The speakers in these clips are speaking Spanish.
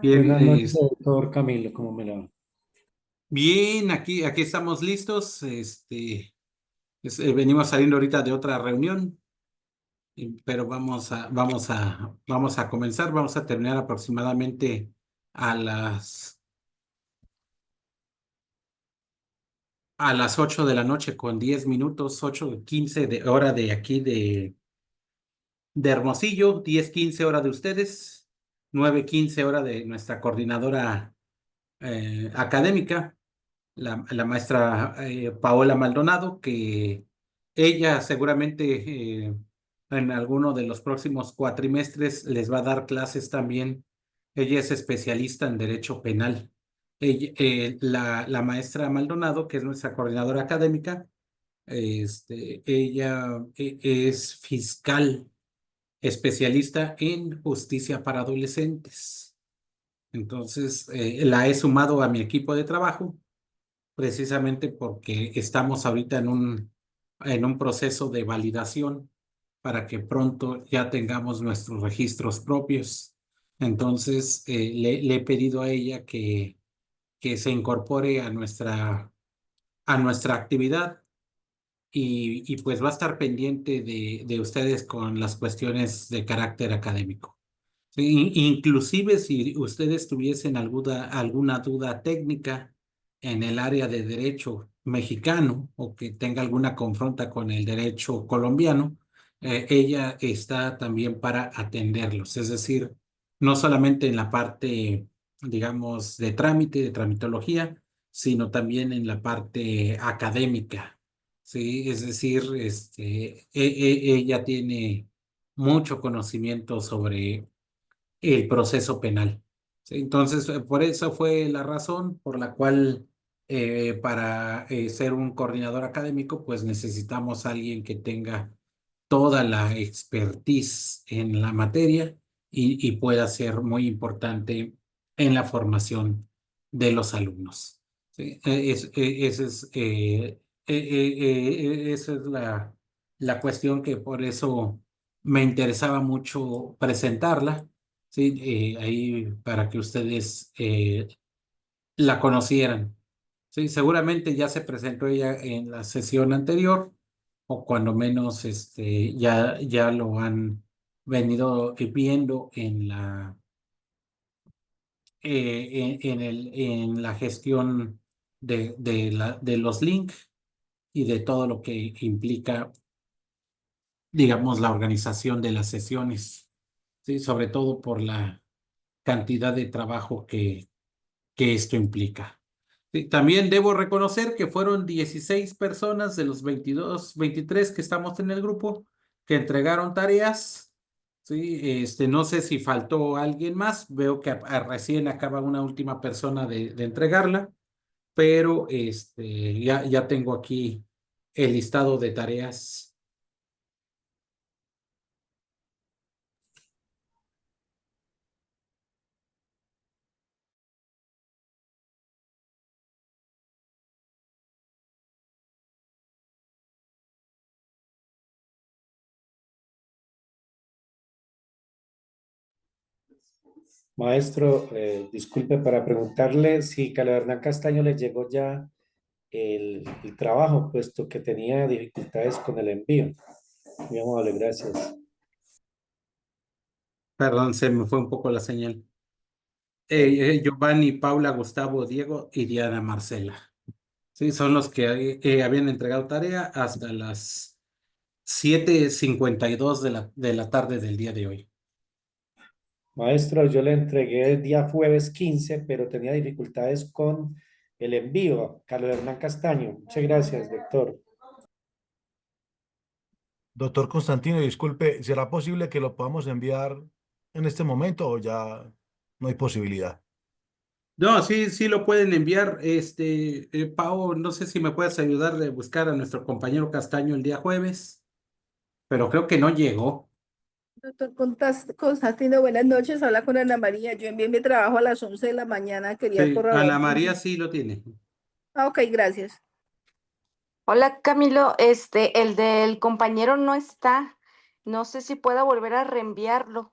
Bien, Buenas noches, doctor Camilo, ¿cómo me la va? bien, aquí estamos listos. Venimos saliendo ahorita de otra reunión, pero vamos a comenzar. Vamos a terminar aproximadamente a a las 8 de la noche con 10 minutos, 8:15 de hora de aquí de Hermosillo, 10:15 hora de ustedes, 9:15 hora de nuestra coordinadora académica. La maestra Paola Maldonado, que ella seguramente en alguno de los próximos cuatrimestres les va a dar clases también. Ella es especialista en derecho penal. La maestra Maldonado, que es nuestra coordinadora académica, ella es fiscal especialista en justicia para adolescentes. Entonces, la he sumado a mi equipo de trabajo precisamente porque estamos ahorita en un proceso de validación para que pronto ya tengamos nuestros registros propios. Entonces, le he pedido a ella que se incorpore a nuestra actividad y pues va a estar pendiente de ustedes con las cuestiones de carácter académico. Sí, inclusive si ustedes tuviesen alguna duda técnica en el área de derecho mexicano o que tenga alguna confronta con el derecho colombiano, ella está también para atenderlos. Es decir, no solamente en la parte, digamos, de trámite, de tramitología, sino también en la parte académica. Sí, es decir, ella tiene mucho conocimiento sobre el proceso penal. Sí, entonces, por eso fue la razón por la cual para ser un coordinador académico, pues necesitamos a alguien que tenga toda la expertise en la materia y pueda ser muy importante en la formación de los alumnos. Sí, esa es la cuestión que por eso me interesaba mucho presentarla, ¿sí? Ahí para que ustedes la conocieran. Sí, seguramente ya se presentó ella en la sesión anterior o cuando menos ya lo han venido viendo en en la gestión de los links y de todo lo que implica, digamos, la organización de las sesiones, ¿sí? Sobre todo por la cantidad de trabajo que esto implica. Sí, también debo reconocer que fueron 16 personas de los 22, 23 que estamos en el grupo que entregaron tareas. Sí, no sé si faltó alguien más. Veo que recién acaba una última persona de entregarla, pero ya tengo aquí el listado de tareas. Maestro, disculpe para preguntarle si Carlos Hernán Castaño le llegó ya el trabajo, puesto que tenía dificultades con el envío. Muy amable, gracias. Perdón, se me fue un poco la señal. Giovanni, Paula, Gustavo, Diego y Diana Marcela. Sí, son los que habían entregado tarea hasta las 7:52 de la tarde del día de hoy. Maestro, yo le entregué el día jueves 15, pero tenía dificultades con el envío. Carlos Hernán Castaño. Muchas gracias, doctor. Doctor Constantino, disculpe, ¿será posible que lo podamos enviar en este momento o ya no hay posibilidad? No, sí, sí lo pueden enviar. Pau, no sé si me puedes ayudar de buscar a nuestro compañero Castaño el día jueves, pero creo que no llegó. Doctor Constantino, buenas noches. Habla con Ana María. Yo envié mi trabajo a las 11 de la mañana. Quería Sí, Ana corroborar. María sí lo tiene. Ah, ok, gracias. Hola Camilo, el del compañero no está. No sé si pueda volver a reenviarlo.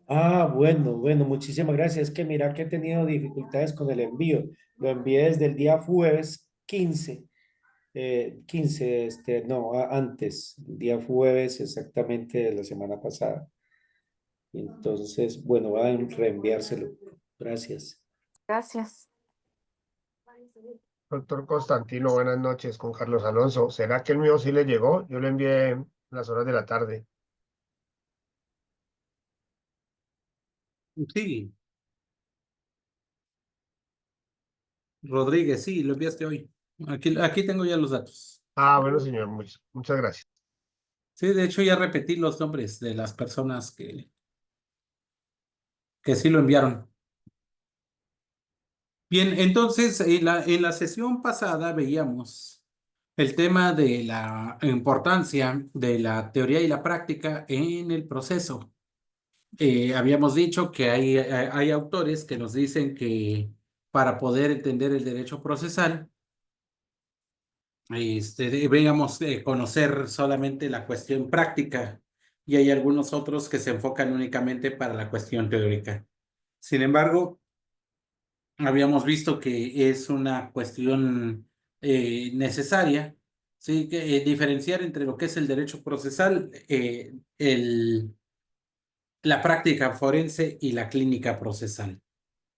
Ah, bueno, muchísimas gracias. Es que mira que he tenido dificultades con el envío. Lo envié desde el día jueves 15. 15, no, antes, el día jueves exactamente de la semana pasada. Entonces, bueno, voy a reenviárselo. Gracias. Gracias. Doctor Constantino, buenas noches, con Carlos Alonso. ¿Será que el mío sí le llegó? Yo lo envié en las horas de la tarde. Sí, Rodríguez, sí, lo enviaste hoy. Aquí tengo ya los datos. Ah, bueno, señor, muchas gracias. Sí, de hecho ya repetí los nombres de las personas que sí lo enviaron. Bien, entonces en la sesión pasada veíamos el tema de la importancia de la teoría y la práctica en el proceso. Habíamos dicho que hay autores que nos dicen que para poder entender el derecho procesal, deberíamos conocer solamente la cuestión práctica y hay algunos otros que se enfocan únicamente para la cuestión teórica. Sin embargo, habíamos visto que es una cuestión necesaria, ¿sí? Diferenciar entre lo que es el derecho procesal, la práctica forense y la clínica procesal,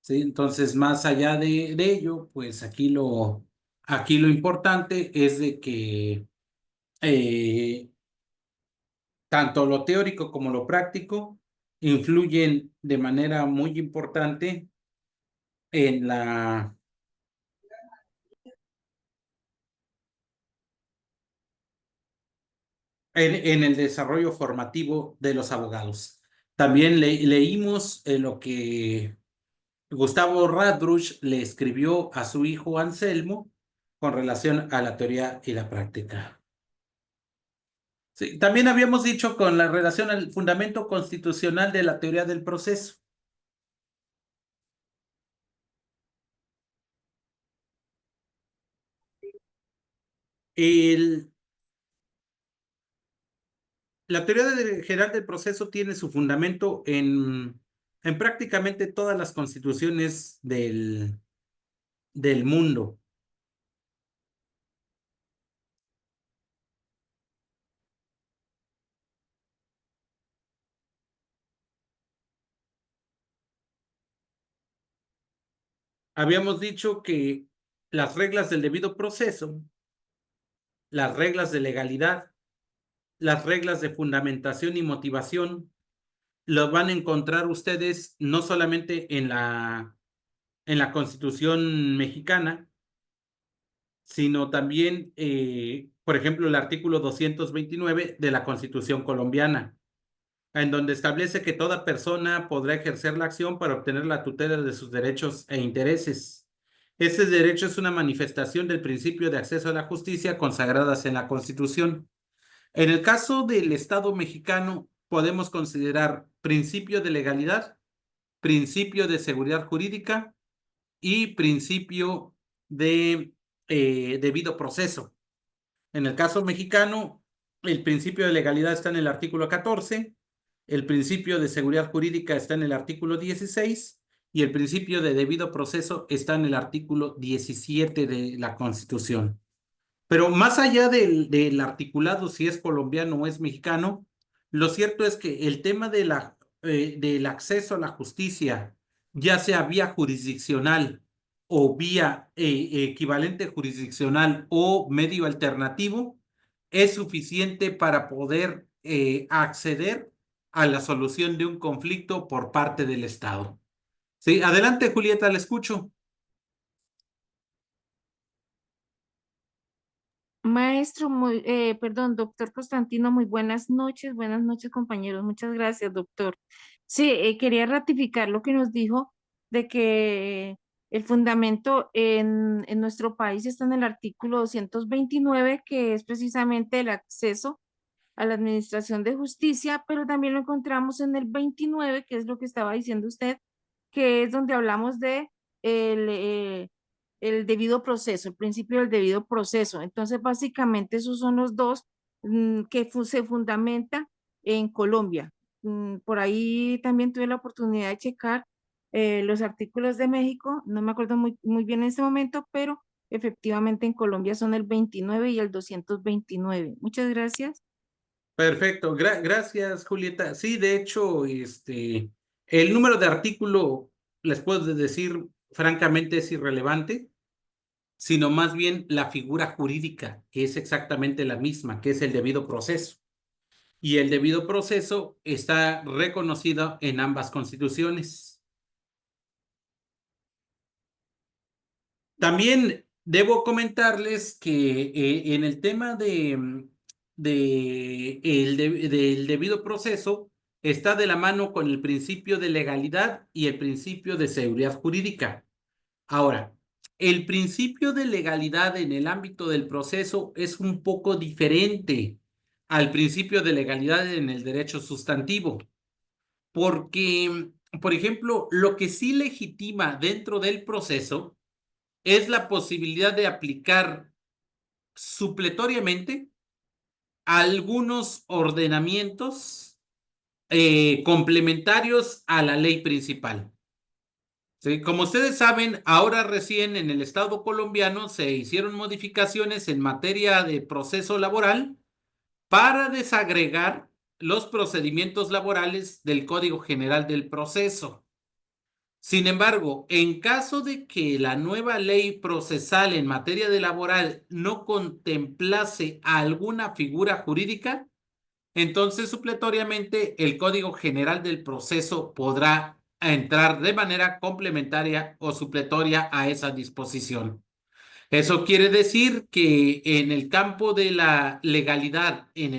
¿sí? Entonces, más allá de ello, pues aquí lo importante es de que eh, tanto lo teórico como lo práctico influyen de manera muy importante en en el desarrollo formativo de los abogados. También leímos lo que Gustavo Radbruch le escribió a su hijo Anselmo con relación a la teoría y la práctica. Sí, también habíamos dicho con la relación al fundamento constitucional de la teoría del proceso. El, la teoría general del proceso tiene su fundamento en prácticamente todas las constituciones del mundo. Habíamos dicho que las reglas del debido proceso, las reglas de legalidad, las reglas de fundamentación y motivación, los van a encontrar ustedes no solamente en la Constitución mexicana, sino también, por ejemplo, el artículo 229 de la Constitución colombiana, en donde establece que toda persona podrá ejercer la acción para obtener la tutela de sus derechos e intereses. Ese derecho es una manifestación del principio de acceso a la justicia consagradas en la Constitución. En el caso del Estado mexicano, podemos considerar principio de legalidad, principio de seguridad jurídica y principio de debido proceso. En el caso mexicano, el principio de legalidad está en el artículo 14, el principio de seguridad jurídica está en el artículo 16 y el principio de debido proceso está en el artículo 17 de la Constitución. Pero más allá del articulado, si es colombiano o es mexicano, lo cierto es que el tema del acceso a la justicia, ya sea vía jurisdiccional o vía equivalente jurisdiccional o medio alternativo, es suficiente para poder acceder a la solución de un conflicto por parte del Estado. Sí, adelante, Julieta, le escucho. Maestro, perdón, doctor Constantino, muy buenas noches, compañeros. Muchas gracias, doctor. Sí, quería ratificar lo que nos dijo de que el fundamento en nuestro país está en el artículo 229, que es precisamente el acceso a la administración de justicia, pero también lo encontramos en el 29, que es lo que estaba diciendo usted, que es donde hablamos de el debido proceso, el principio del debido proceso. Entonces, básicamente esos son los dos que se fundamentan en Colombia. por ahí también tuve la oportunidad de checar los artículos de México, no me acuerdo muy bien en ese momento, pero efectivamente en Colombia son el 29 y el 229. Muchas gracias. Perfecto, gracias, Julieta. Sí, de hecho, el número de artículo, les puedo decir, francamente, es irrelevante, sino más bien la figura jurídica, que es exactamente la misma, que es el debido proceso. Y el debido proceso está reconocido en ambas constituciones. También debo comentarles que en el tema del debido proceso está de la mano con el principio de legalidad y el principio de seguridad jurídica. Ahora, el principio de legalidad en el ámbito del proceso es un poco diferente al principio de legalidad en el derecho sustantivo, porque, por ejemplo, lo que sí legitima dentro del proceso es la posibilidad de aplicar supletoriamente algunos ordenamientos complementarios a la ley principal. ¿Sí? Como ustedes saben, ahora recién en el Estado colombiano se hicieron modificaciones en materia de proceso laboral para desagregar los procedimientos laborales del Código General del Proceso. Sin embargo, en caso de que la nueva ley procesal en materia de laboral no contemplase alguna figura jurídica, entonces supletoriamente el Código General del Proceso podrá entrar de manera complementaria o supletoria a esa disposición. Eso quiere decir que en el campo de la legalidad, en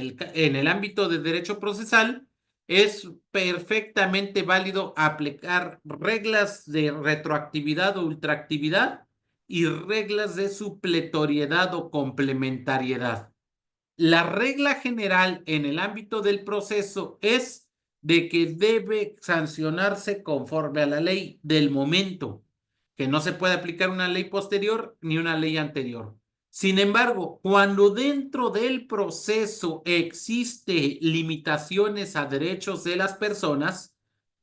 el ámbito de derecho procesal, es perfectamente válido aplicar reglas de retroactividad o ultraactividad y reglas de supletoriedad o complementariedad. La regla general en el ámbito del proceso es de que debe sancionarse conforme a la ley del momento, que no se puede aplicar una ley posterior ni una ley anterior. Sin embargo, cuando dentro del proceso existe limitaciones a derechos de las personas,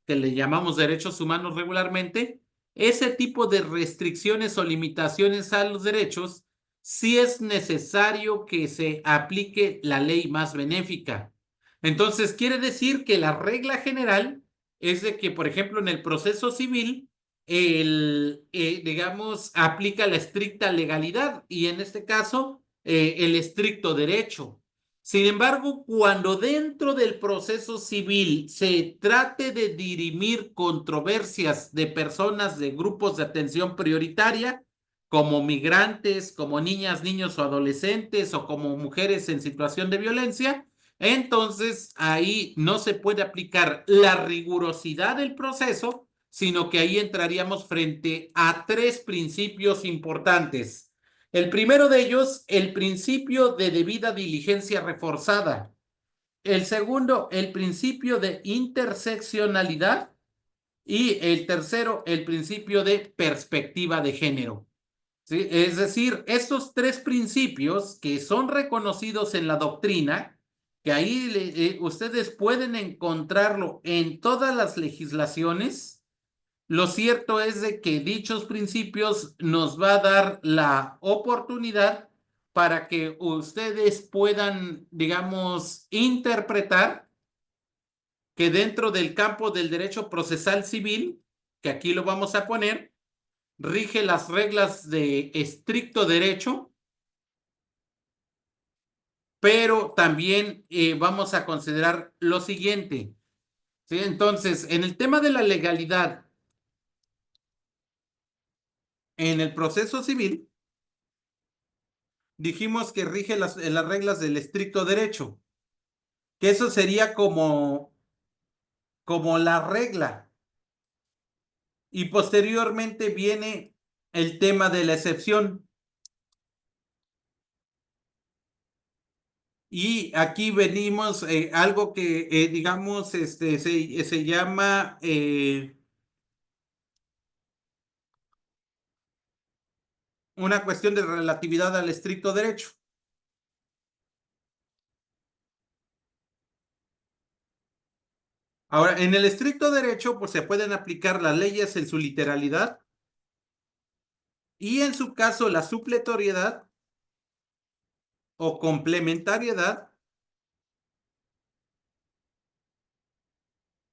que le llamamos derechos humanos regularmente, ese tipo de restricciones o limitaciones a los derechos sí es necesario que se aplique la ley más benéfica. Entonces, quiere decir que la regla general es de que, por ejemplo, en el proceso civil, digamos, aplica la estricta legalidad y en este caso, el estricto derecho. Sin embargo, cuando dentro del proceso civil se trate de dirimir controversias de personas de grupos de atención prioritaria, como migrantes, como niñas, niños o adolescentes o como mujeres en situación de violencia, entonces ahí no se puede aplicar la rigurosidad del proceso, sino que ahí entraríamos frente a tres principios importantes. El primero de ellos, el principio de debida diligencia reforzada. El segundo, el principio de interseccionalidad. Y el tercero, el principio de perspectiva de género. ¿Sí? Es decir, estos tres principios que son reconocidos en la doctrina, que ahí ustedes pueden encontrarlo en todas las legislaciones, lo cierto es de que dichos principios nos va a dar la oportunidad para que ustedes puedan, digamos, interpretar que dentro del campo del derecho procesal civil, que aquí lo vamos a poner, rige las reglas de estricto derecho, pero también vamos a considerar lo siguiente. ¿Sí? Entonces, en el tema de la legalidad, en el proceso civil, dijimos que rige las reglas del estricto derecho, que eso sería como la regla. Y posteriormente viene el tema de la excepción. Y aquí venimos algo que, digamos, se llama una cuestión de relatividad al estricto derecho. Ahora, en el estricto derecho, pues se pueden aplicar las leyes en su literalidad y en su caso la supletoriedad o complementariedad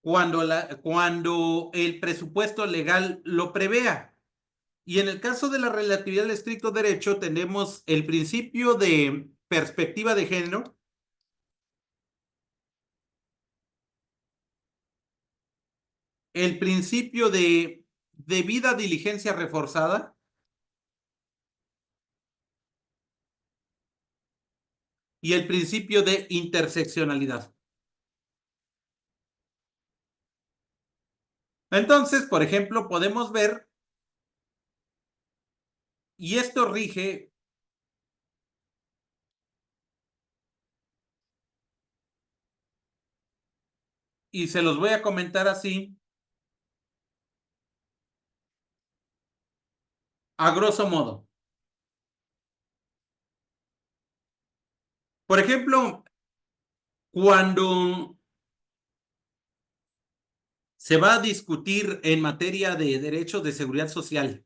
cuando el presupuesto legal lo prevea. Y en el caso de la relatividad del estricto derecho, tenemos el principio de perspectiva de género, el principio de debida diligencia reforzada y el principio de interseccionalidad. Entonces, por ejemplo, podemos ver, y esto rige y se los voy a comentar así, a grosso modo. Por ejemplo, cuando se va a discutir en materia de derechos de seguridad social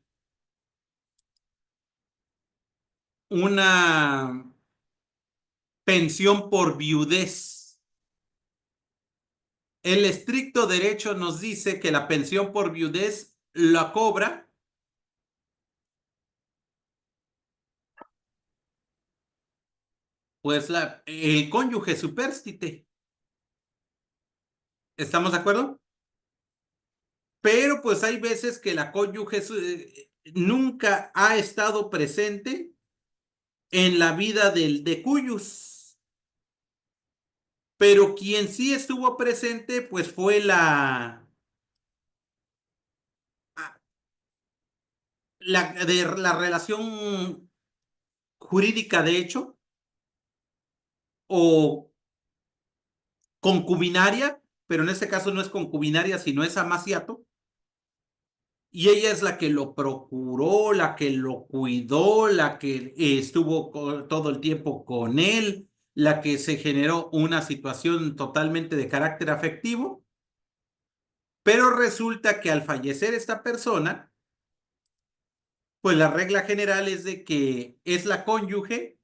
una pensión por viudez, el estricto derecho nos dice que la pensión por viudez la cobra pues el cónyuge supérstite. ¿Estamos de acuerdo? Pero pues hay veces que la cónyuge nunca ha estado presente en la vida del decuyus. Pero quien sí estuvo presente, pues fue la relación jurídica de hecho o concubinaria, pero en este caso no es concubinaria, sino es amaciato. Y ella es la que lo procuró, la que lo cuidó, la que estuvo todo el tiempo con él, la que se generó una situación totalmente de carácter afectivo. Pero resulta que al fallecer esta persona, pues la regla general es de que es la cónyuge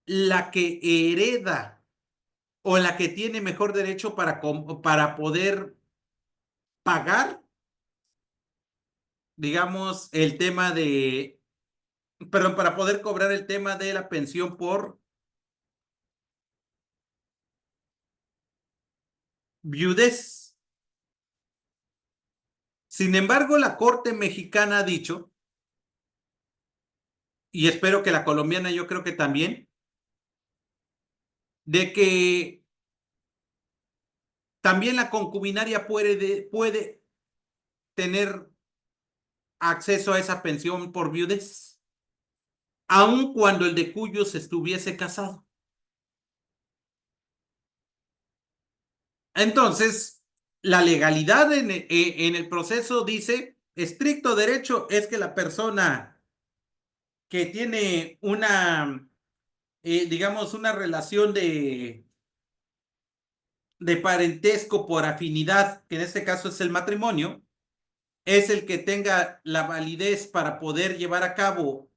la que hereda o la que tiene mejor derecho para poder pagar, digamos, el tema de, perdón, para poder cobrar el tema de la pensión por viudez. Sin embargo, la Corte Mexicana ha dicho, y espero que la colombiana yo creo que también, de que también la concubinaria puede tener acceso a esa pensión por viudez, aun cuando el de cuyos estuviese casado. Entonces, la legalidad en el proceso dice, estricto derecho es que la persona que tiene una, digamos, una relación de parentesco por afinidad, que en este caso es el matrimonio, es el que tenga la validez para poder llevar a cabo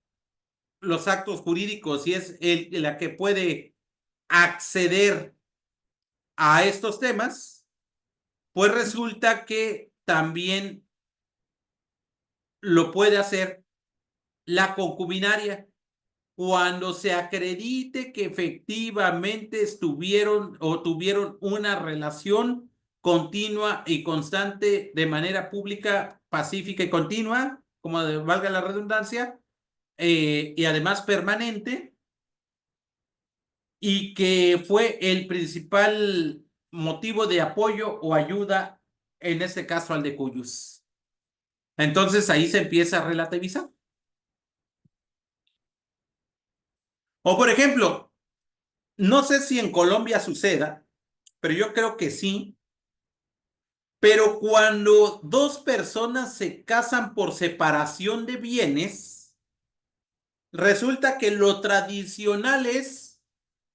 los actos jurídicos y es la que puede acceder a estos temas, pues resulta que también lo puede hacer la concubinaria cuando se acredite que efectivamente estuvieron o tuvieron una relación continua y constante de manera pública, pacífica y continua, como valga la redundancia, y además permanente, y que fue el principal motivo de apoyo o ayuda, en este caso al de cuyos. Entonces ahí se empieza a relativizar. O por ejemplo, no sé si en Colombia suceda, pero yo creo que sí. Pero cuando dos personas se casan por separación de bienes, resulta que lo tradicional es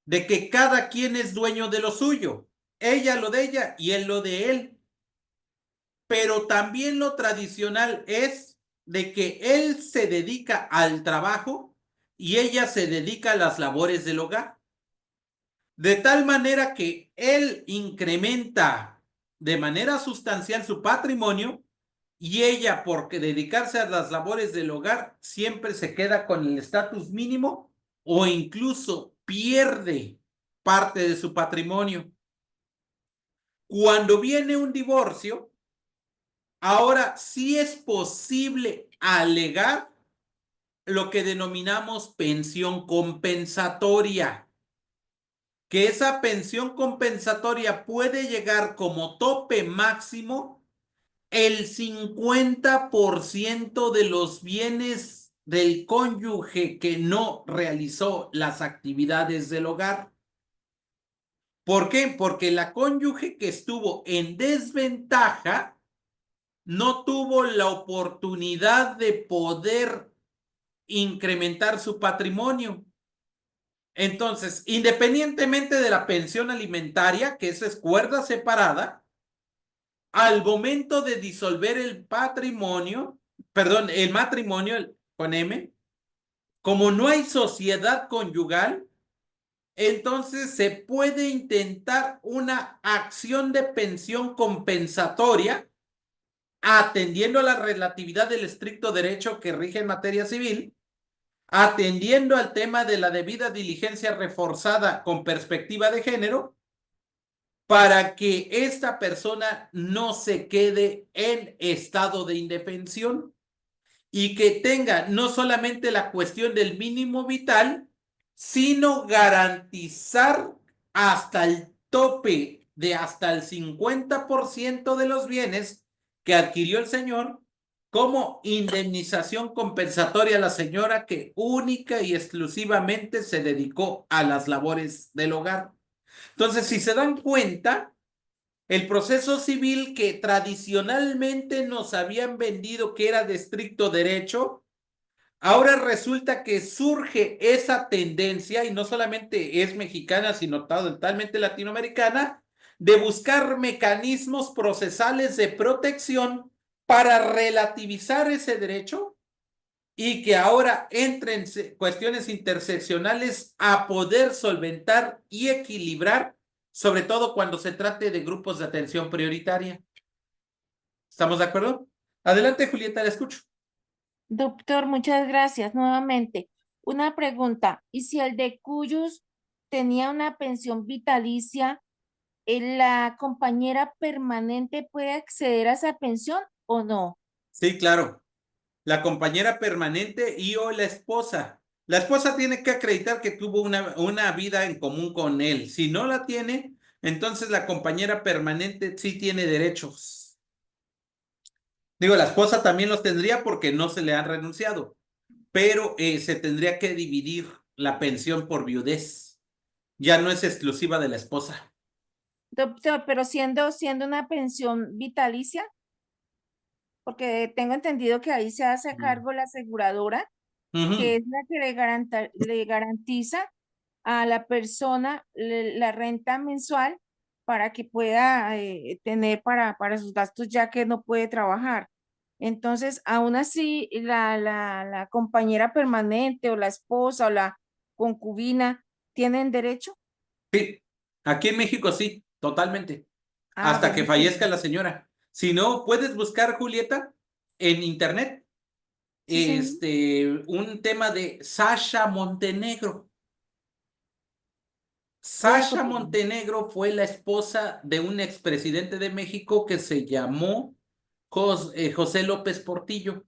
de que cada quien es dueño de lo suyo. ella lo de ella y él lo de él. Pero también lo tradicional es de que él se dedica al trabajo y ella se dedica a las labores del hogar. De tal manera que él incrementa de manera sustancial su patrimonio y ella, por dedicarse a las labores del hogar, siempre se queda con el estatus mínimo o incluso pierde parte de su patrimonio. Cuando viene un divorcio, ahora sí es posible alegar lo que denominamos pensión compensatoria, que esa pensión compensatoria puede llegar como tope máximo el 50% de los bienes del cónyuge que no realizó las actividades del hogar. ¿Por qué? Porque la cónyuge que estuvo en desventaja no tuvo la oportunidad de poder incrementar su patrimonio. Entonces, independientemente de la pensión alimentaria, que esa es cuerda separada, al momento de disolver el patrimonio, perdón, el matrimonio con M, como no hay sociedad conyugal, entonces se puede intentar una acción de pensión compensatoria atendiendo a la relatividad del estricto derecho que rige en materia civil, atendiendo al tema de la debida diligencia reforzada con perspectiva de género, para que esta persona no se quede en estado de indefensión y que tenga no solamente la cuestión del mínimo vital, sino garantizar hasta el tope de hasta el 50% de los bienes que adquirió el señor como indemnización compensatoria a la señora que única y exclusivamente se dedicó a las labores del hogar. Entonces, si se dan cuenta, el proceso civil que tradicionalmente nos habían vendido que era de estricto derecho, ahora resulta que surge esa tendencia, y no solamente es mexicana, sino totalmente latinoamericana, de buscar mecanismos procesales de protección para relativizar ese derecho y que ahora entren cuestiones interseccionales a poder solventar y equilibrar, sobre todo cuando se trate de grupos de atención prioritaria. ¿Estamos de acuerdo? Adelante, Julieta, la escucho. Doctor, muchas gracias nuevamente. Una pregunta, ¿y si el de Cuyos tenía una pensión vitalicia, la compañera permanente puede acceder a esa pensión o no? Sí, claro. La compañera permanente y o la esposa. La esposa tiene que acreditar que tuvo una vida en común con él. Si no la tiene, entonces la compañera permanente sí tiene derechos. Digo, la esposa también los tendría porque no se le han renunciado, pero se tendría que dividir la pensión por viudez. Ya no es exclusiva de la esposa. Doctor, pero siendo una pensión vitalicia, porque tengo entendido que ahí se hace cargo la aseguradora, que es la que le garantiza a la persona la renta mensual para que pueda tener para sus gastos ya que no puede trabajar. Entonces, aún así, la compañera permanente o la esposa o la concubina tienen derecho. Sí, aquí en México sí, totalmente. Ah, Hasta que bueno, fallezca la señora. Si no, puedes buscar, Julieta, en internet, sí, señor. un tema de Sasha Montenegro. Voy a Sasha copiar. Montenegro fue la esposa de un expresidente de México que se llamó José López Portillo.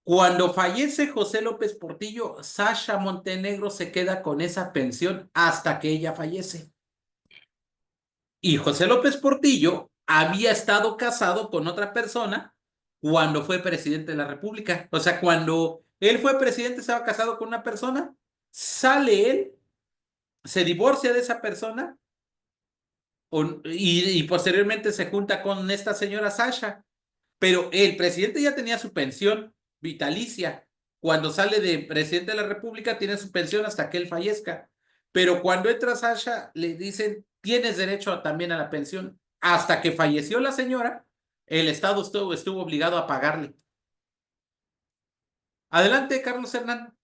Cuando fallece José López Portillo, Sasha Montenegro se queda con esa pensión hasta que ella fallece. Y José López Portillo había estado casado con otra persona cuando fue presidente de la República. O sea, cuando él fue presidente, estaba casado con una persona, sale él, se divorcia de esa persona y posteriormente se junta con esta señora Sasha. Pero el presidente ya tenía su pensión vitalicia. Cuando sale de presidente de la República, tiene su pensión hasta que él fallezca. Pero cuando entra Sasha, le dicen tienes derecho también a la pensión. Hasta que falleció la señora, el Estado estuvo obligado a pagarle. Adelante, Carlos Hernán.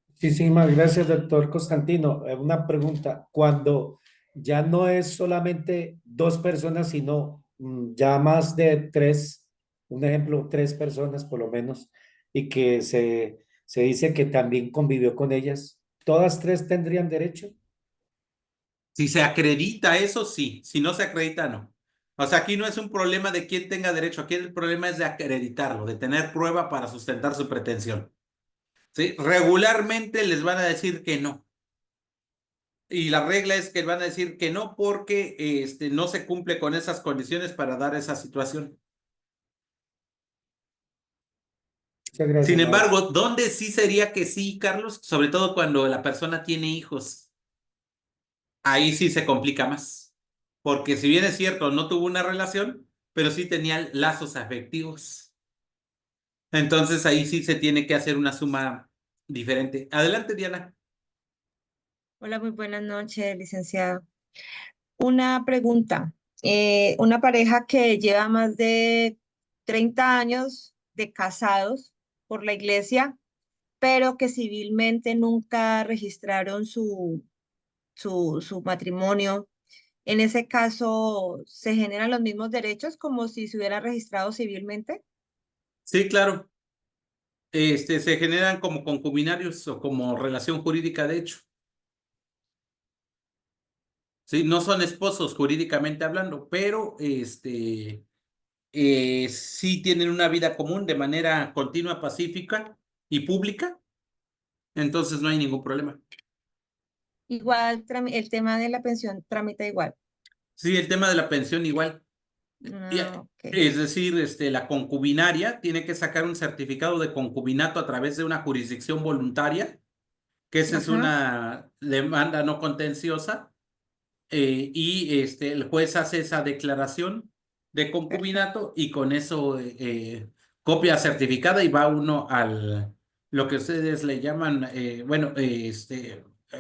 Muchísimas gracias, doctor Constantino. Una pregunta, cuando ya no es solamente dos personas, sino ya más de tres, un ejemplo, tres personas por lo menos, y que se dice que también convivió con ellas, ¿todas tres tendrían derecho? Si se acredita eso, sí. Si no se acredita, no. O sea, aquí no es un problema de quién tenga derecho. Aquí el problema es de acreditarlo, de tener prueba para sustentar su pretensión. ¿Sí? Regularmente les van a decir que no. Y la regla es que van a decir que no porque no se cumple con esas condiciones para dar esa situación. Muchas Sin gracias, maestro. embargo, ¿dónde sí sería que sí, Carlos? Sobre todo cuando la persona tiene hijos. Ahí sí se complica más. Porque si bien es cierto, no tuvo una relación, pero sí tenía lazos afectivos. Entonces ahí sí se tiene que hacer una suma diferente. Adelante, Diana. Hola, muy buenas noches, licenciado. Una pregunta. Una pareja que lleva más de 30 años de casados por la iglesia, pero que civilmente nunca registraron su matrimonio. En ese caso, ¿se generan los mismos derechos como si se hubiera registrado civilmente? Sí, claro. Se generan como concubinarios o como relación jurídica, de hecho. Sí, no son esposos jurídicamente hablando, pero sí tienen una vida común de manera continua, pacífica y pública, entonces no hay ningún problema. Igual, el tema de la pensión tramita igual. Sí, el tema de la pensión igual. Ah, ok. Es decir, la concubinaria tiene que sacar un certificado de concubinato a través de una jurisdicción voluntaria, que esa es Ajá. una demanda no contenciosa, y el juez hace esa declaración de Perfecto. concubinato y con eso copia certificada y va uno al lo que ustedes le llaman, bueno,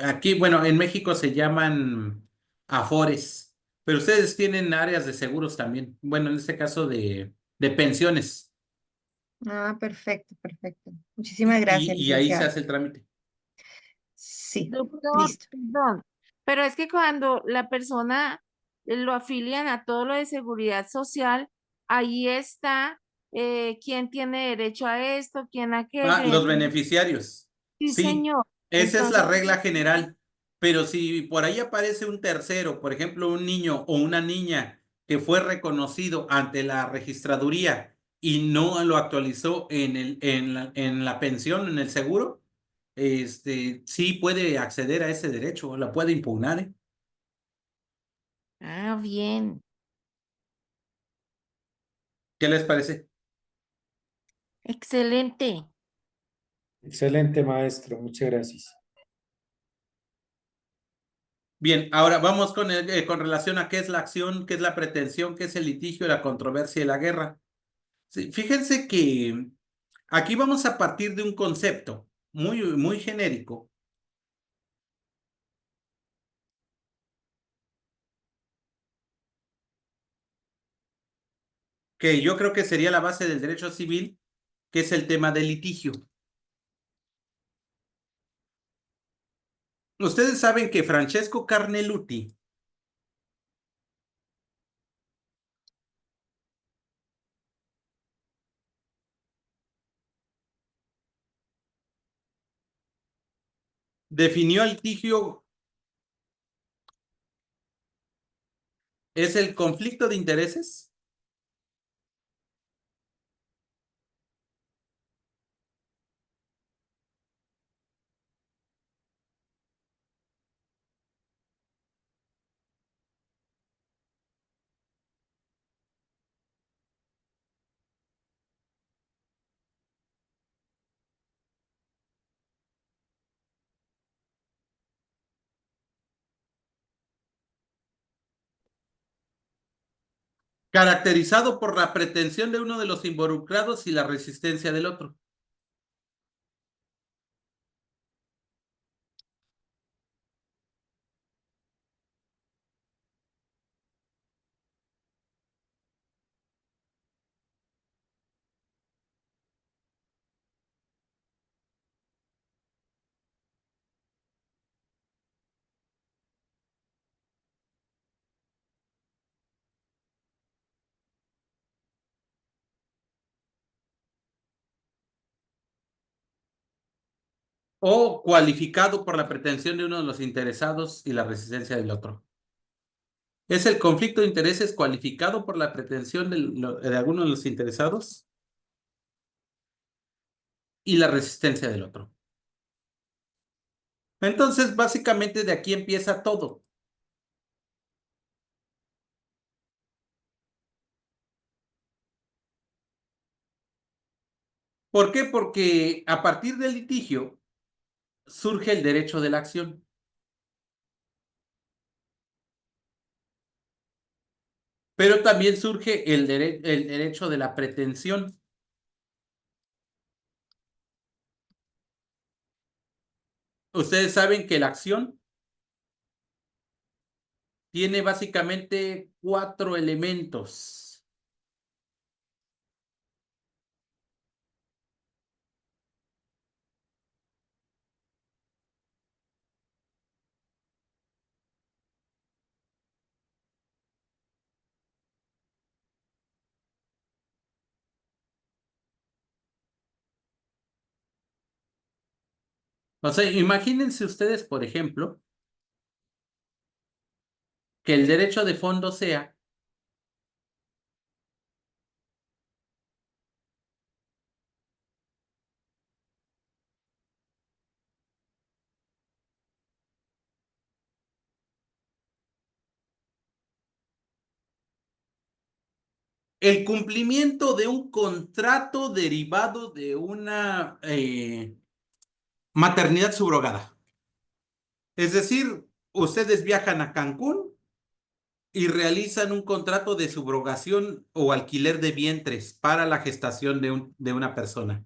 aquí, bueno, en México se llaman afores, pero ustedes tienen áreas de seguros también, bueno, en este caso de pensiones, Ah, perfecto, perfecto. Muchísimas gracias, y ahí se licenciado. hace el trámite. Sí, Doctor, listo. perdón, pero es que cuando la persona lo afilian a todo lo de seguridad social, ahí está quién tiene derecho a esto, quién a Ah, aquello. los beneficiarios. Sí, Sí, señor. esa es la Entonces, regla general. Pero si por ahí aparece un tercero, por ejemplo, un niño o una niña que fue reconocido ante la registraduría y no lo actualizó en la pensión, en el seguro, sí puede acceder a ese derecho, la puede impugnar, ¿eh? ah, bien, ¿Qué les parece? excelente. Excelente, maestro. Muchas gracias. Bien, ahora vamos con relación a qué es la acción, qué es la pretensión, qué es el litigio, la controversia y la guerra. Sí, fíjense que aquí vamos a partir de un concepto muy genérico, que yo creo que sería la base del derecho civil, que es el tema del litigio. Ustedes saben que Francesco Carneluti definió el litigio, es el conflicto de intereses caracterizado por la pretensión de uno de los involucrados y la resistencia del otro. o cualificado por la pretensión de uno de los interesados y la resistencia del otro. ¿Es el conflicto de intereses cualificado por la pretensión de alguno de los interesados y la resistencia del otro? Entonces, básicamente de aquí empieza todo. ¿Por qué? Porque a partir del litigio surge el derecho de la acción. Pero también surge el derecho de la pretensión. Ustedes saben que la acción tiene básicamente 4 elementos. O sea, imagínense ustedes, por ejemplo, que el derecho de fondo sea el cumplimiento de un contrato derivado de una maternidad subrogada. Es decir, ustedes viajan a Cancún y realizan un contrato de subrogación o alquiler de vientres para la gestación de una persona.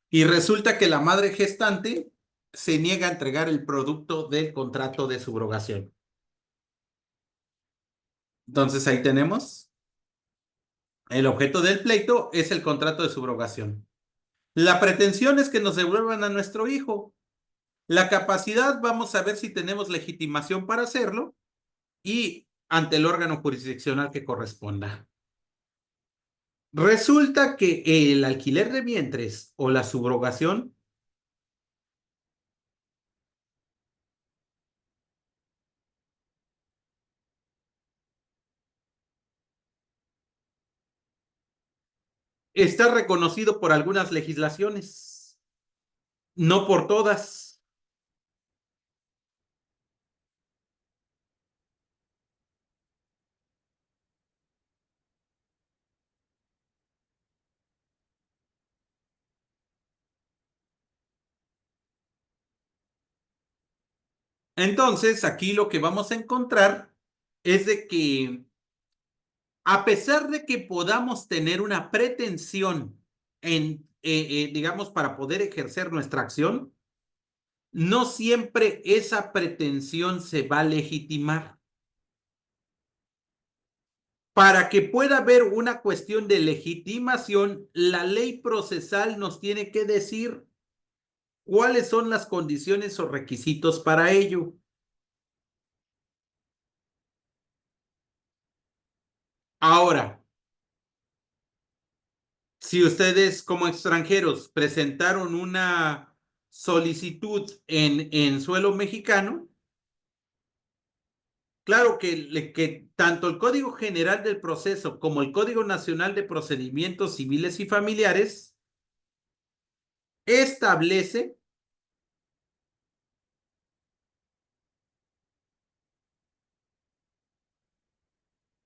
Y resulta que la madre gestante se niega a entregar el producto del contrato de subrogación. Entonces ahí tenemos, el objeto del pleito es el contrato de subrogación. La pretensión es que nos devuelvan a nuestro hijo. La capacidad, vamos a ver si tenemos legitimación para hacerlo y ante el órgano jurisdiccional que corresponda. Resulta que el alquiler de vientres o la subrogación está reconocido por algunas legislaciones, no por todas. Entonces, aquí lo que vamos a encontrar es de que a pesar de que podamos tener una pretensión digamos, para poder ejercer nuestra acción, no siempre esa pretensión se va a legitimar. Para que pueda haber una cuestión de legitimación, la ley procesal nos tiene que decir cuáles son las condiciones o requisitos para ello. Ahora, si ustedes como extranjeros presentaron una solicitud en suelo mexicano, claro que tanto el Código General del Proceso como el Código Nacional de Procedimientos Civiles y Familiares establece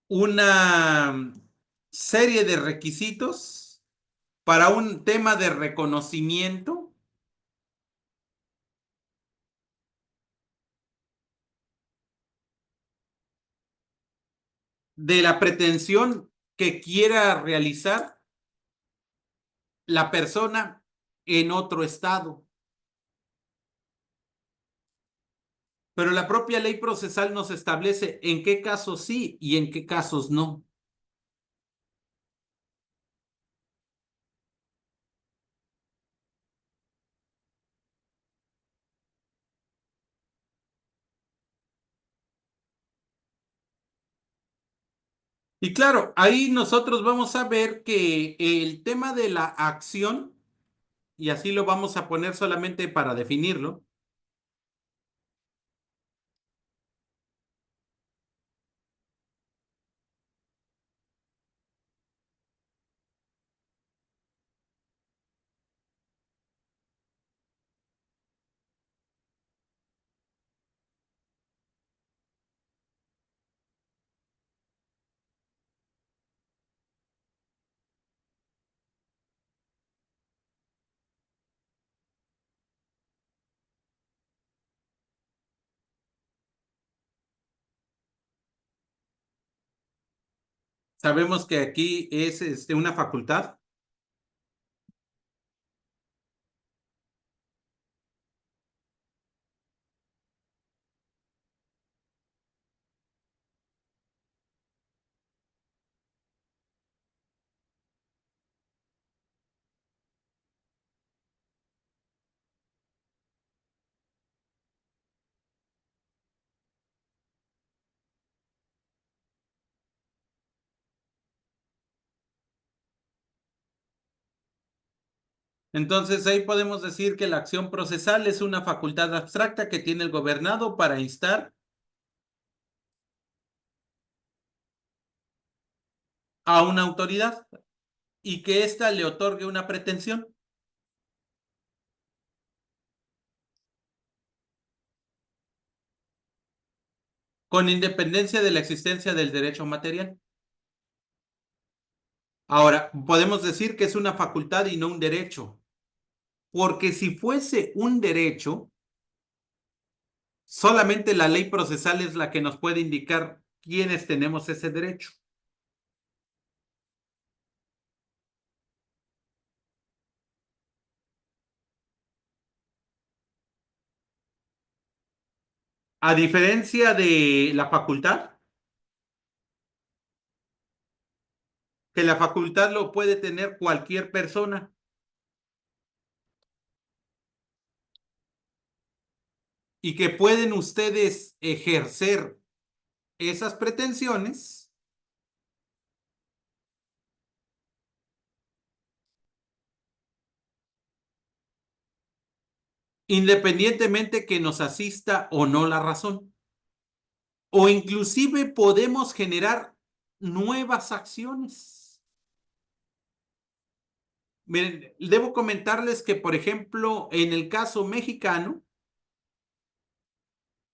una serie de requisitos para un tema de reconocimiento de la pretensión que quiera realizar la persona en otro estado. Pero la propia ley procesal nos establece en qué casos sí y en qué casos no. Y claro, ahí nosotros vamos a ver que el tema de la acción y así lo vamos a poner solamente para definirlo. Sabemos que aquí es una facultad. Entonces ahí podemos decir que la acción procesal es una facultad abstracta que tiene el gobernado para instar a una autoridad y que ésta le otorgue una pretensión. Con independencia de la existencia del derecho material. Ahora, podemos decir que es una facultad y no un derecho, porque si fuese un derecho, solamente la ley procesal es la que nos puede indicar quiénes tenemos ese derecho. A diferencia de la facultad, que la facultad lo puede tener cualquier persona. Y que pueden ustedes ejercer esas pretensiones independientemente que nos asista o no la razón. O inclusive podemos generar nuevas acciones. Miren, debo comentarles que, por ejemplo, en el caso mexicano,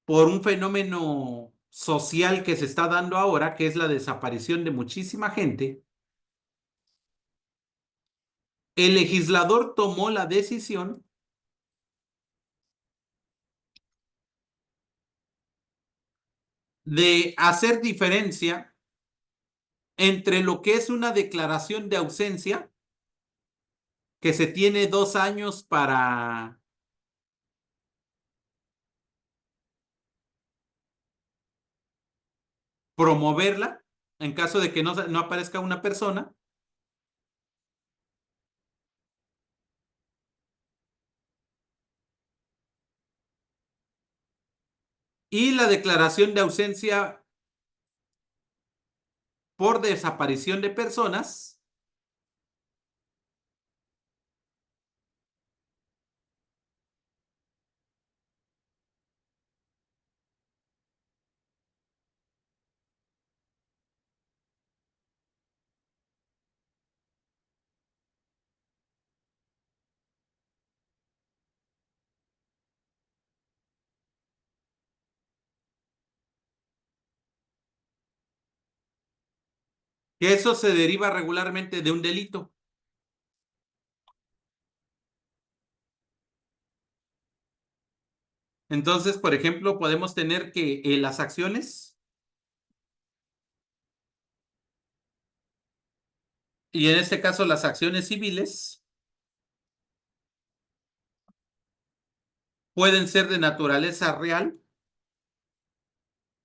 por un fenómeno social que se está dando ahora, que es la desaparición de muchísima gente, el legislador tomó la decisión de hacer diferencia entre lo que es una declaración de ausencia, que se tiene 2 años para promoverla, en caso de que no aparezca una persona, y la declaración de ausencia por desaparición de personas, que eso se deriva regularmente de un delito. Entonces, por ejemplo, podemos tener que las acciones, y en este caso las acciones civiles, pueden ser de naturaleza real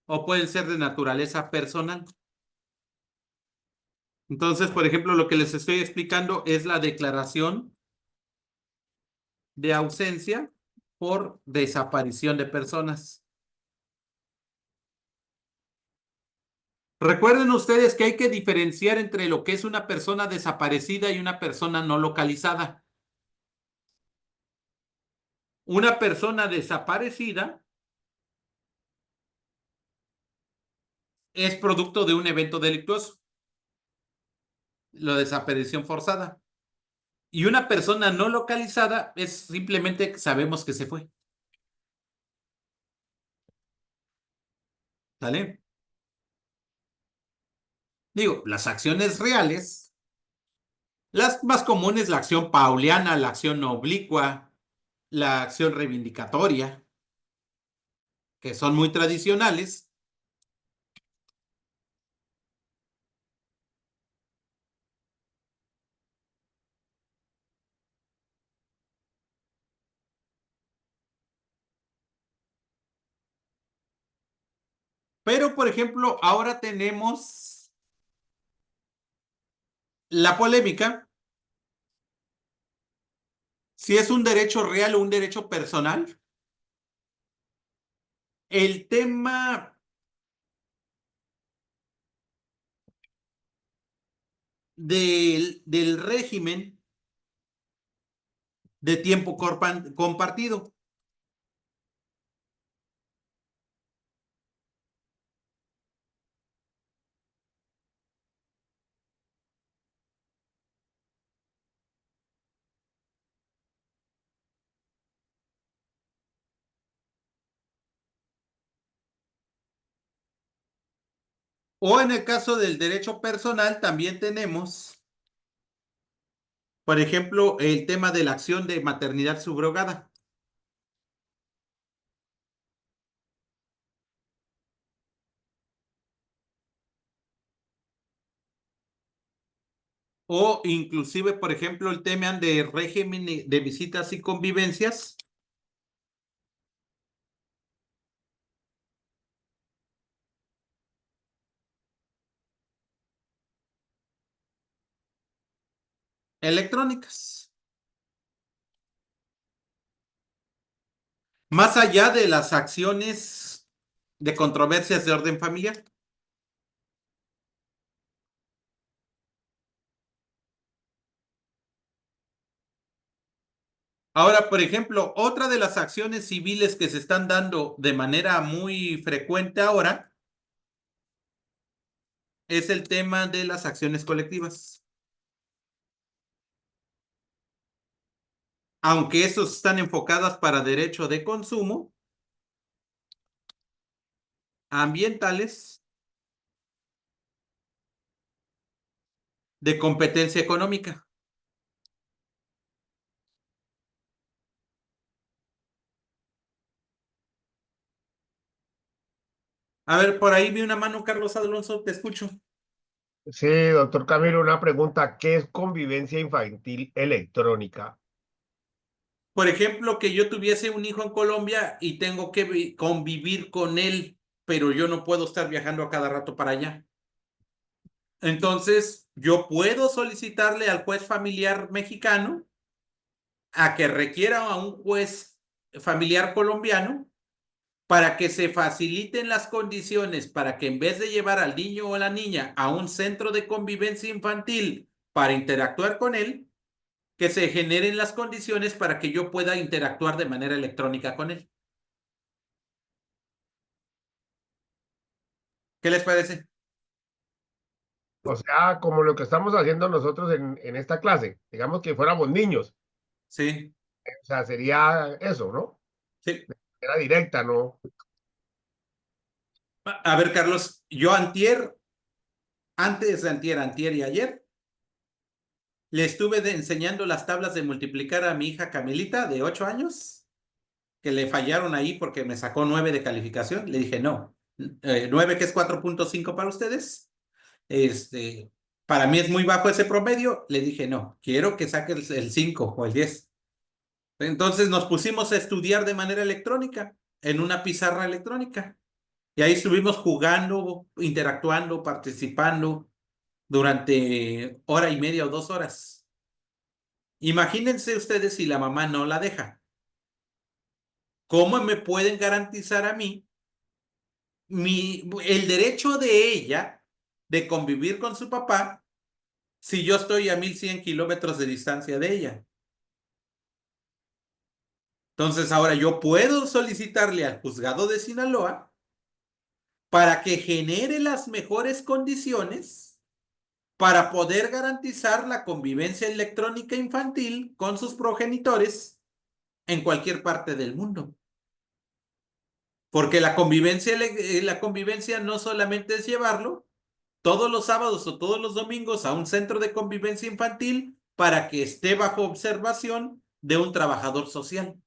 o pueden ser de naturaleza personal. Entonces, por ejemplo, lo que les estoy explicando es la declaración de ausencia por desaparición de personas. Recuerden ustedes que hay que diferenciar entre lo que es una persona desaparecida y una persona no localizada. Una persona desaparecida es producto de un evento delictuoso, la desaparición forzada. Y una persona no localizada es simplemente que sabemos que se fue. ¿Sale? Digo, las acciones reales, las más comunes, la acción pauliana, la acción oblicua, la acción reivindicatoria, que son muy tradicionales. Pero, por ejemplo, ahora tenemos la polémica si es un derecho real o un derecho personal. El tema del régimen de tiempo compartido. O en el caso del derecho personal, también tenemos, por ejemplo, el tema de la acción de maternidad subrogada. O inclusive, por ejemplo, el tema de régimen de visitas y convivencias. Electrónicas. Más allá de las acciones de controversias de orden familiar. Ahora, por ejemplo, otra de las acciones civiles que se están dando de manera muy frecuente ahora es el tema de las acciones colectivas. Aunque estos están enfocadas para derecho de consumo, ambientales, de competencia económica. A ver, por ahí vi una mano, Carlos Alonso, te escucho. Sí, doctor Camilo, una pregunta. ¿Qué es convivencia infantil electrónica? Por ejemplo, que yo tuviese un hijo en Colombia y tengo que convivir con él, pero yo no puedo estar viajando a cada rato para allá. Entonces, yo puedo solicitarle al juez familiar mexicano a que requiera a un juez familiar colombiano para que se faciliten las condiciones para que en vez de llevar al niño o a la niña a un centro de convivencia infantil para interactuar con él, que se generen las condiciones para que yo pueda interactuar de manera electrónica con él. ¿Qué les parece? O sea, como lo que estamos haciendo nosotros en esta clase. Digamos que fuéramos niños. Sí, O sea, sería eso, ¿no? sí. Era directa, ¿no? A ver, Carlos, yo antes de antier y ayer, le estuve enseñando las tablas de multiplicar a mi hija Camilita de 8 años, que le fallaron ahí porque me sacó 9 de calificación. Le dije, no, 9 que es 4.5 para ustedes. Este, para mí es muy bajo ese promedio. Le dije, no, quiero que saque el 5 o el 10. Entonces nos pusimos a estudiar de manera electrónica, en una pizarra electrónica. Y ahí estuvimos jugando, interactuando, participando durante hora y media o 2 horas. Imagínense ustedes si la mamá no la deja. ¿Cómo me pueden garantizar a mí el derecho de ella de convivir con su papá si yo estoy a 1100 kilómetros de distancia de ella? Entonces ahora yo puedo solicitarle al juzgado de Sinaloa para que genere las mejores condiciones para poder garantizar la convivencia electrónica infantil con sus progenitores en cualquier parte del mundo. Porque la convivencia no solamente es llevarlo todos los sábados o todos los domingos a un centro de convivencia infantil para que esté bajo observación de un trabajador social.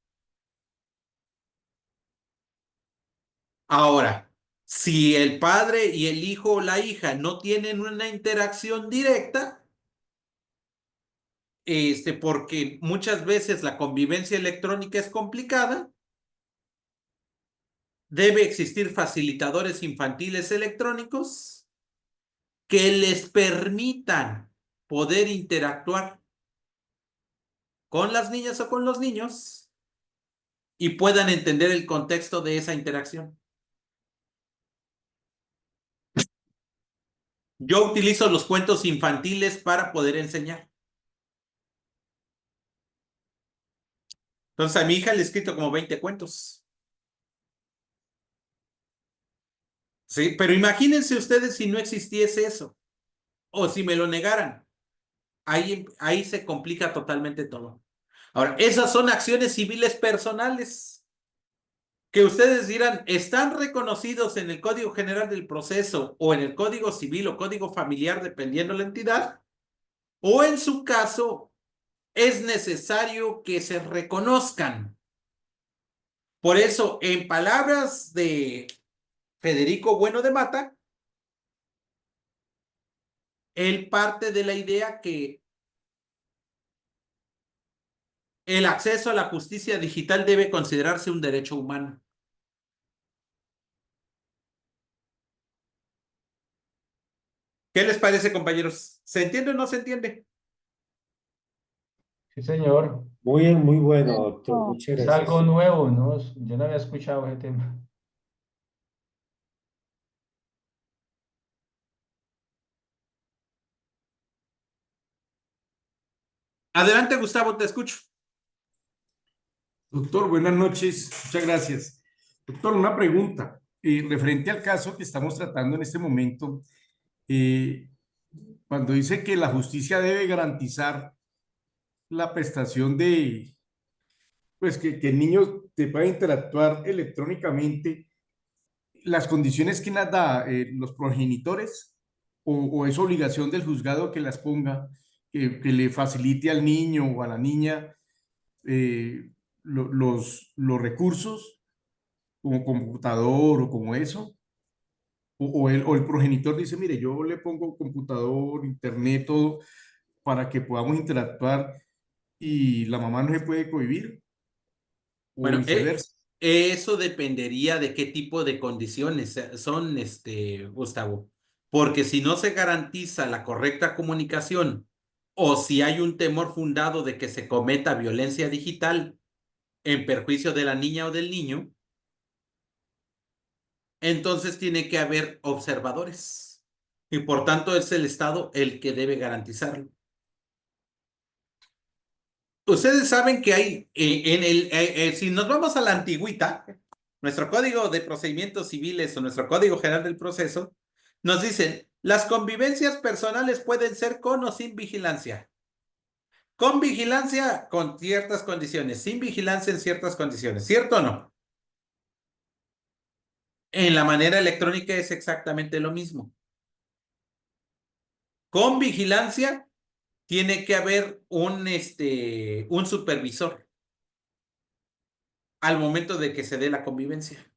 Ahora, si el padre y el hijo o la hija no tienen una interacción directa, porque muchas veces la convivencia electrónica es complicada, debe existir facilitadores infantiles electrónicos que les permitan poder interactuar con las niñas o con los niños y puedan entender el contexto de esa interacción. Yo utilizo los cuentos infantiles para poder enseñar. Entonces a mi hija le he escrito como 20 cuentos. Sí, pero imagínense ustedes si no existiese eso o si me lo negaran. Ahí se complica totalmente todo. Ahora, esas son acciones civiles personales que ustedes dirán, ¿están reconocidos en el Código General del Proceso o en el Código Civil o Código Familiar, dependiendo la entidad? O en su caso, es necesario que se reconozcan. Por eso, en palabras de Federico Bueno de Mata, él parte de la idea que el acceso a la justicia digital debe considerarse un derecho humano. ¿Qué les parece, compañeros? ¿Se entiende o no se entiende? Sí, señor. Muy bien, muy bueno, doctor. Muchas Es algo gracias. nuevo, ¿no? Yo no había escuchado ese tema. Adelante, Gustavo, te escucho. Doctor, buenas noches. Muchas gracias. Doctor, una pregunta. Referente al caso que estamos tratando en este momento, eh, cuando dice que la justicia debe garantizar la prestación de, pues que el niño te pueda interactuar electrónicamente, las condiciones que las da los progenitores o es obligación del juzgado que las ponga, que le facilite al niño o a la niña los recursos como computador o como eso, o el progenitor dice, mire, yo le pongo computador, internet, todo, para que podamos interactuar y la mamá no se puede cohibir, o Bueno, viceversa. eso dependería de qué tipo de condiciones son, Gustavo. Porque si no se garantiza la correcta comunicación o si hay un temor fundado de que se cometa violencia digital en perjuicio de la niña o del niño, entonces tiene que haber observadores. Y por tanto es el Estado el que debe garantizarlo. Ustedes saben que hay, si nos vamos a la antigüita, nuestro Código de Procedimientos Civiles o nuestro Código General del Proceso, nos dicen, las convivencias personales pueden ser con o sin vigilancia. Con vigilancia con ciertas condiciones, sin vigilancia en ciertas condiciones, ¿cierto o no? En la manera electrónica es exactamente lo mismo. Con vigilancia tiene que haber un supervisor al momento de que se dé la convivencia.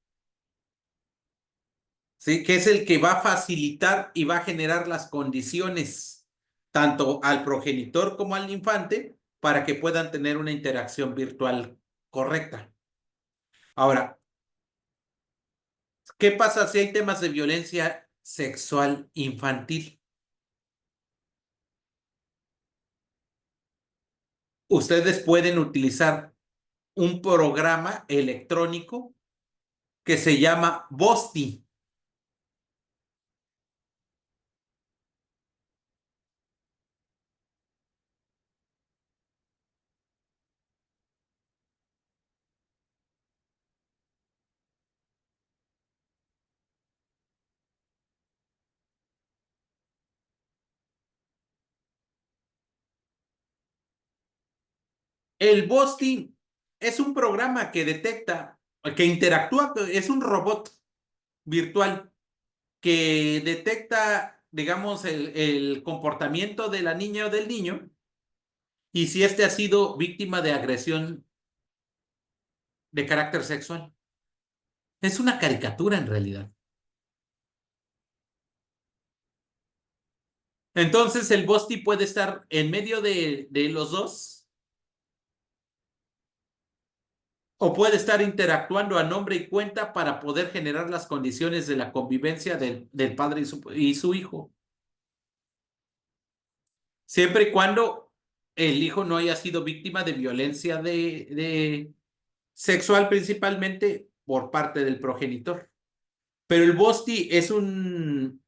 ¿Sí? Que es el que va a facilitar y va a generar las condiciones tanto al progenitor como al infante para que puedan tener una interacción virtual correcta. Ahora, ¿qué pasa si hay temas de violencia sexual infantil? Ustedes pueden utilizar un programa electrónico que se llama Bosti. El Bosti es un programa que detecta, que interactúa, es un robot virtual que detecta, digamos, el comportamiento de la niña o del niño y si éste ha sido víctima de agresión de carácter sexual. Es una caricatura en realidad. Entonces el Bosti puede estar en medio de los dos o puede estar interactuando a nombre y cuenta para poder generar las condiciones de la convivencia del padre y su hijo. Siempre y cuando el hijo no haya sido víctima de violencia de sexual principalmente por parte del progenitor. Pero el Bosti es un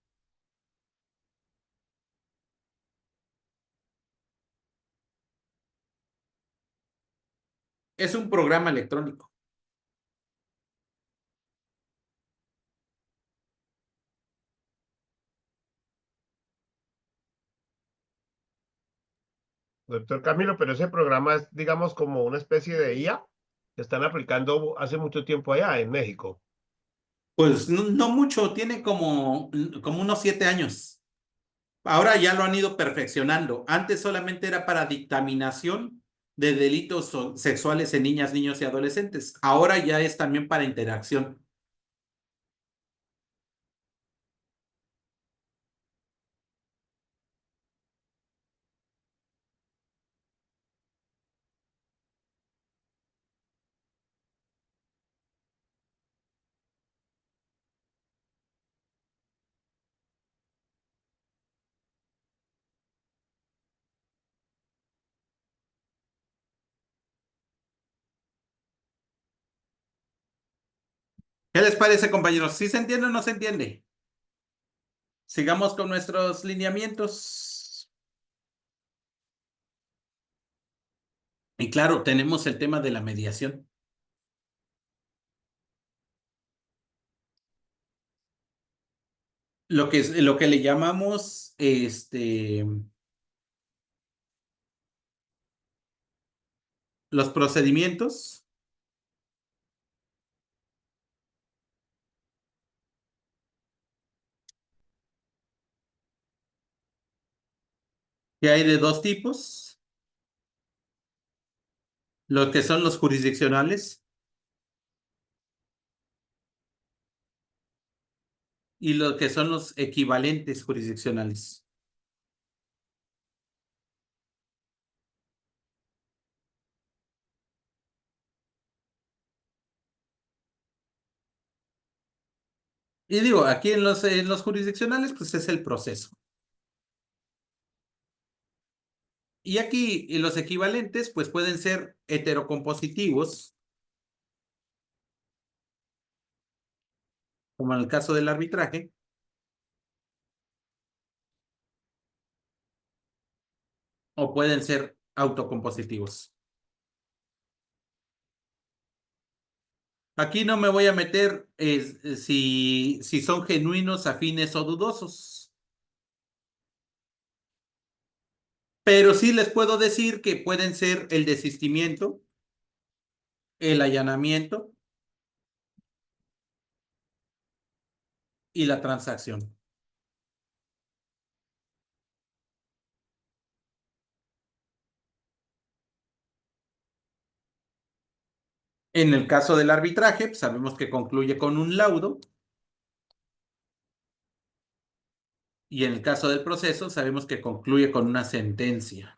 programa electrónico. Doctor Camilo, pero ese programa es, digamos, como una especie de IA que están aplicando hace mucho tiempo allá en México. Pues no mucho, tiene como unos 7 años. Ahora ya lo han ido perfeccionando. Antes solamente era para dictaminación de delitos sexuales en niñas, niños y adolescentes. Ahora ya es también para interacción. ¿Qué les parece, compañeros? ¿Sí se entiende o no se entiende? Sigamos con nuestros lineamientos. Y claro, tenemos el tema de la mediación. Lo que le llamamos los procedimientos. Que hay de dos tipos. Lo que son los jurisdiccionales y lo que son los equivalentes jurisdiccionales. Y digo, aquí en los jurisdiccionales, pues es el proceso. Y aquí los equivalentes, pues pueden ser heterocompositivos, como en el caso del arbitraje, o pueden ser autocompositivos. Aquí no me voy a meter si son genuinos, afines o dudosos. Pero sí les puedo decir que pueden ser el desistimiento, el allanamiento y la transacción. En el caso del arbitraje, pues sabemos que concluye con un laudo. Y en el caso del proceso, sabemos que concluye con una sentencia.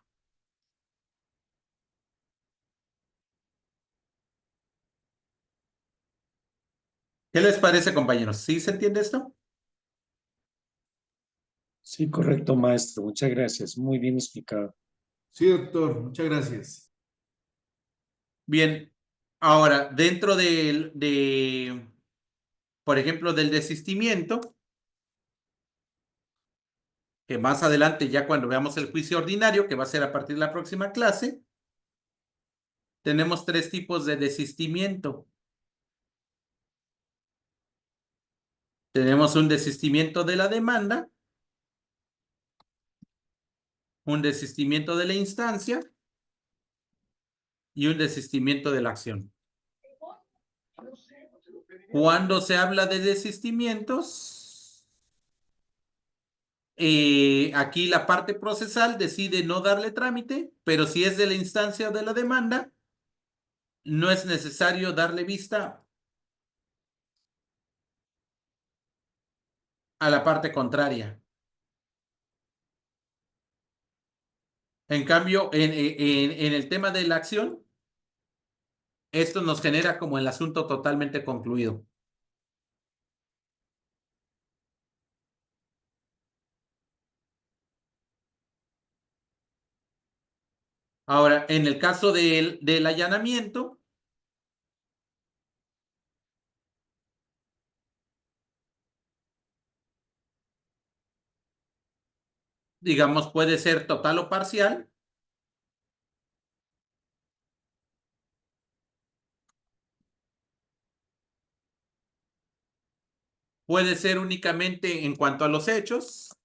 ¿Qué les parece, compañeros? ¿Sí se entiende esto? Sí, correcto, maestro. Muchas gracias. Muy bien explicado. Sí, doctor, muchas gracias. Bien. Ahora, dentro por ejemplo, del desistimiento, que más adelante, ya cuando veamos el juicio ordinario, que va a ser a partir de la próxima clase, tenemos 3 tipos de desistimiento. Tenemos un desistimiento de la demanda, un desistimiento de la instancia y un desistimiento de la acción. Cuando se habla de desistimientos, aquí la parte procesal decide no darle trámite, pero si es de la instancia de la demanda, no es necesario darle vista a la parte contraria. En cambio, en el tema de la acción, esto nos genera como el asunto totalmente concluido. Ahora, en el caso del allanamiento, digamos, puede ser total o parcial. Puede ser únicamente en cuanto a los hechos,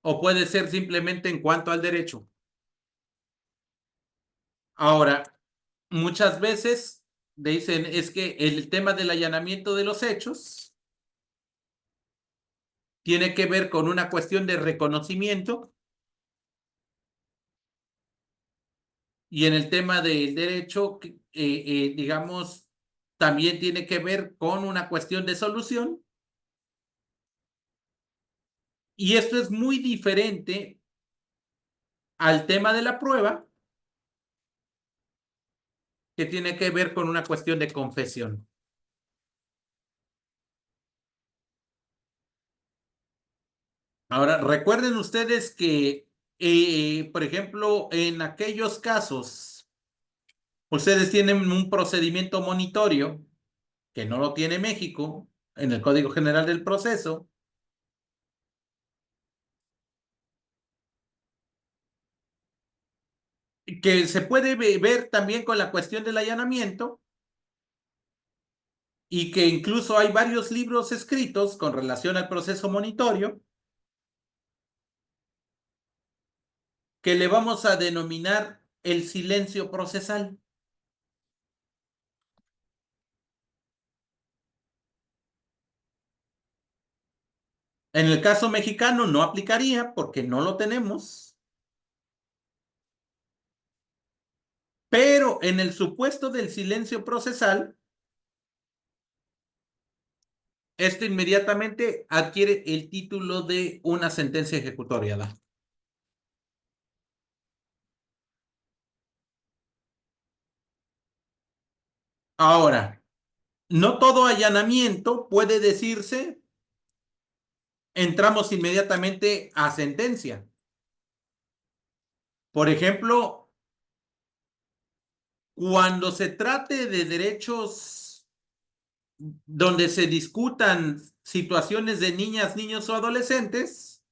o puede ser simplemente en cuanto al derecho. Ahora, muchas veces dicen es que el tema del allanamiento de los hechos tiene que ver con una cuestión de reconocimiento, y en el tema del derecho, digamos, también tiene que ver con una cuestión de solución. Y esto es muy diferente al tema de la prueba, que tiene que ver con una cuestión de confesión. Ahora, recuerden ustedes que, por ejemplo, en aquellos casos, ustedes tienen un procedimiento monitorio, que no lo tiene México, en el Código General del Proceso, que se puede ver también con la cuestión del allanamiento, y que incluso hay varios libros escritos con relación al proceso monitorio, que le vamos a denominar el silencio procesal. En el caso mexicano no aplicaría porque no lo tenemos, pero en el supuesto del silencio procesal, esto inmediatamente adquiere el título de una sentencia ejecutoriada. Ahora, no todo allanamiento puede decirse entramos inmediatamente a sentencia. Por ejemplo, cuando se trate de derechos donde se discutan situaciones de niñas, niños o adolescentes,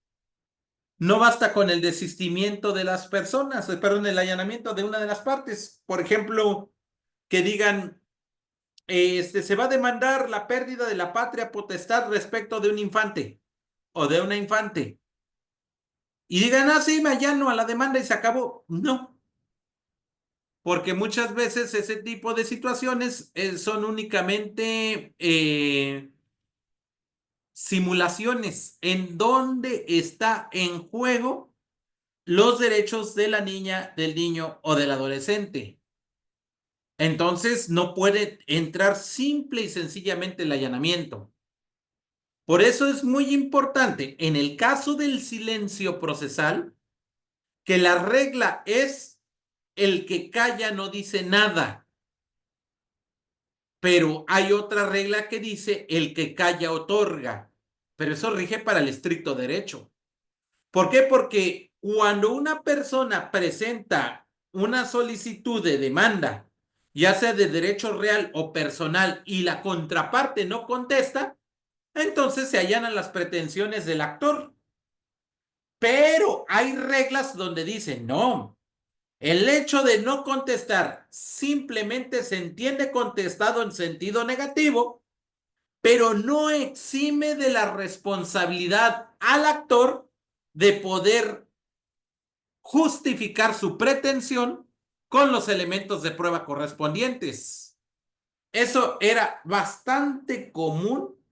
no basta con el desistimiento de las personas, perdón, el allanamiento de una de las partes. Por ejemplo, que digan, se va a demandar la pérdida de la patria potestad respecto de un infante o de una infante. Y digan, ah, sí, me allano a la demanda y se acabó. No. Porque muchas veces ese tipo de situaciones son únicamente simulaciones en donde está en juego los derechos de la niña, del niño o del adolescente. Entonces no puede entrar simple y sencillamente el allanamiento. Por eso es muy importante en el caso del silencio procesal que la regla es el que calla no dice nada. Pero hay otra regla que dice el que calla otorga. Pero eso rige para el estricto derecho. ¿Por qué? Porque cuando una persona presenta una solicitud de demanda, ya sea de derecho real o personal, y la contraparte no contesta, entonces se allanan las pretensiones del actor. Pero hay reglas donde dicen, no, el hecho de no contestar simplemente se entiende contestado en sentido negativo, pero no exime de la responsabilidad al actor de poder justificar su pretensión con los elementos de prueba correspondientes. Eso era bastante común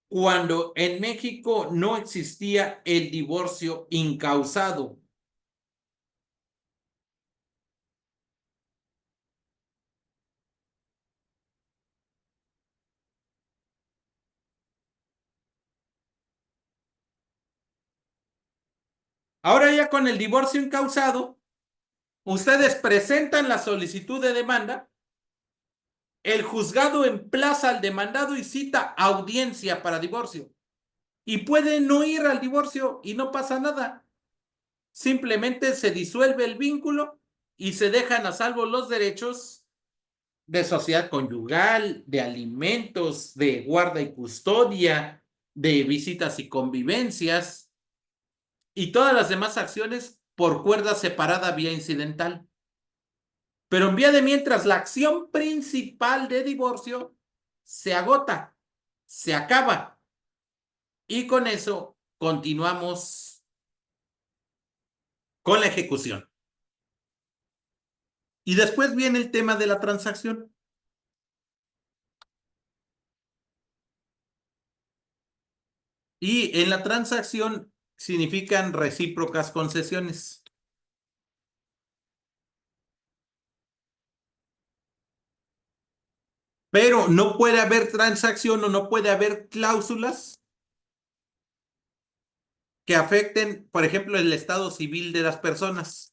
cuando en México no existía el divorcio incausado. Ahora ya con el divorcio incausado, ustedes presentan la solicitud de demanda, el juzgado emplaza al demandado y cita audiencia para divorcio. Y pueden no ir al divorcio y no pasa nada. Simplemente se disuelve el vínculo y se dejan a salvo los derechos de sociedad conyugal, de alimentos, de guarda y custodia, de visitas y convivencias y todas las demás acciones por cuerda separada vía incidental. Pero en vía de mientras, la acción principal de divorcio se agota, se acaba. Y con eso continuamos con la ejecución. Y después viene el tema de la transacción. Y en la transacción significan recíprocas concesiones. Pero no puede haber transacción o no puede haber cláusulas que afecten, por ejemplo, el estado civil de las personas.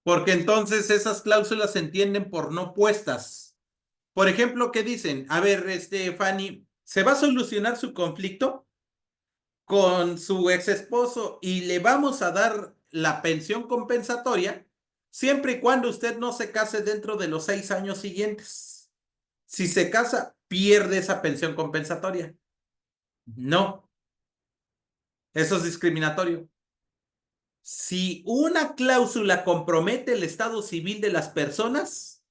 Porque entonces esas cláusulas se entienden por no puestas. Por ejemplo, ¿qué dicen? A ver, Fanny, ¿se va a solucionar su conflicto con su ex esposo y le vamos a dar la pensión compensatoria siempre y cuando usted no se case dentro de los 6 años siguientes? Si se casa, pierde esa pensión compensatoria. No, eso es discriminatorio. Si una cláusula compromete el estado civil de las personas,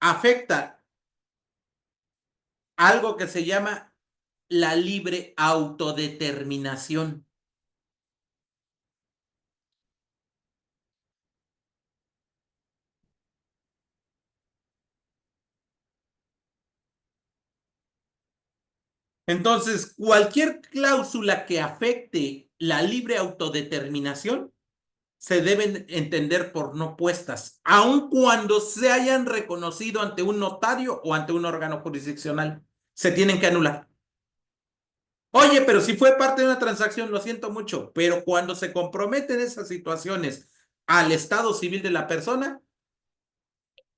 afecta algo que se llama la libre autodeterminación. Entonces, cualquier cláusula que afecte la libre autodeterminación se deben entender por no puestas, aun cuando se hayan reconocido ante un notario o ante un órgano jurisdiccional. Se tienen que anular. Oye, pero si fue parte de una transacción, lo siento mucho, pero cuando se comprometen esas situaciones al estado civil de la persona,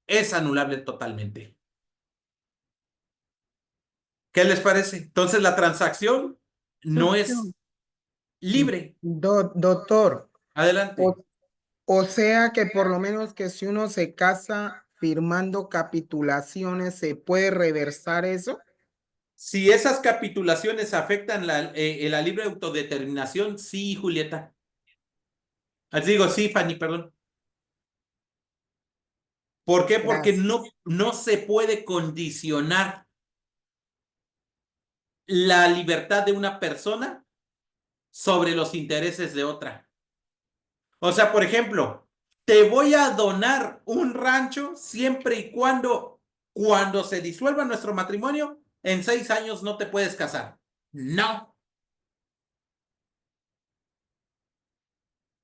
es anulable totalmente. ¿Qué les parece? Entonces la transacción no es libre. Doctor, Adelante. o sea que por lo menos que si uno se casa firmando capitulaciones, ¿se puede reversar eso? Si esas capitulaciones afectan la libre autodeterminación, sí, Julieta. Digo, sí, Fanny, perdón. ¿Por qué? Porque no se puede condicionar la libertad de una persona sobre los intereses de otra. O sea, por ejemplo, te voy a donar un rancho siempre y cuando se disuelva nuestro matrimonio, en 6 años no te puedes casar. No.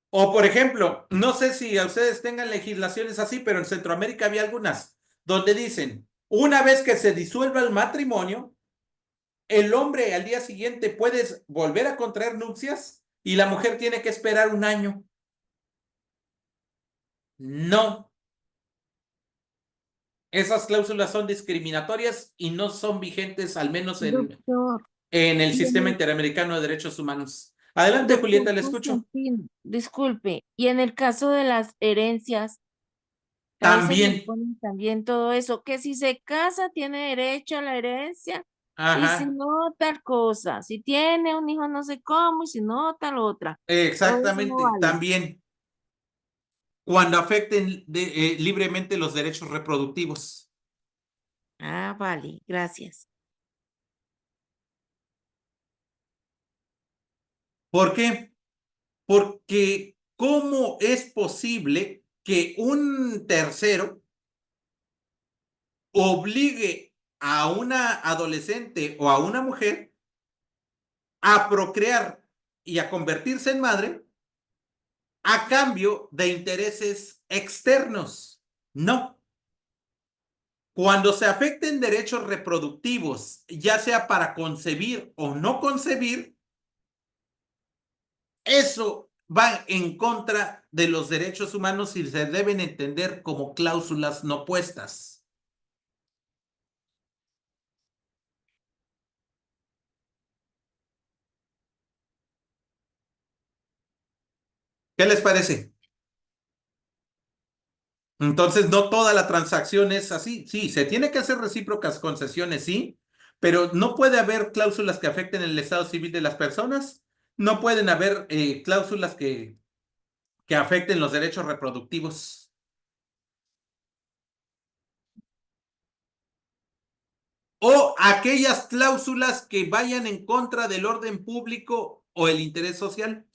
O por ejemplo, no sé si a ustedes tengan legislaciones así, pero en Centroamérica había algunas donde dicen, una vez que se disuelva el matrimonio, el hombre al día siguiente puede volver a contraer nupcias y la mujer tiene que esperar 1 año. No. Esas cláusulas son discriminatorias y no son vigentes, al menos en el sistema interamericano de derechos humanos. Adelante, Julieta, le escucho. Disculpe, y en el caso de las herencias, también. También todo eso, que si se casa tiene derecho a la herencia. Ajá. Y si no, tal cosa. Si tiene un hijo no sé cómo, y si no, tal otra. Exactamente, no vale. también. Cuando afecten libremente los derechos reproductivos. Ah, vale, gracias. ¿Por qué? Porque ¿cómo es posible que un tercero obligue a una adolescente o a una mujer a procrear y a convertirse en madre a cambio de intereses externos? No. Cuando se afecten derechos reproductivos, ya sea para concebir o no concebir, eso va en contra de los derechos humanos y se deben entender como cláusulas no puestas. ¿Qué les parece? Entonces, no toda la transacción es así. Sí, se tiene que hacer recíprocas concesiones, sí, pero no puede haber cláusulas que afecten el estado civil de las personas. No pueden haber cláusulas que afecten los derechos reproductivos. O aquellas cláusulas que vayan en contra del orden público o el interés social.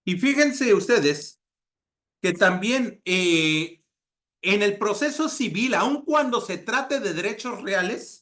Y fíjense ustedes que también en el proceso civil, aun cuando se trate de derechos reales,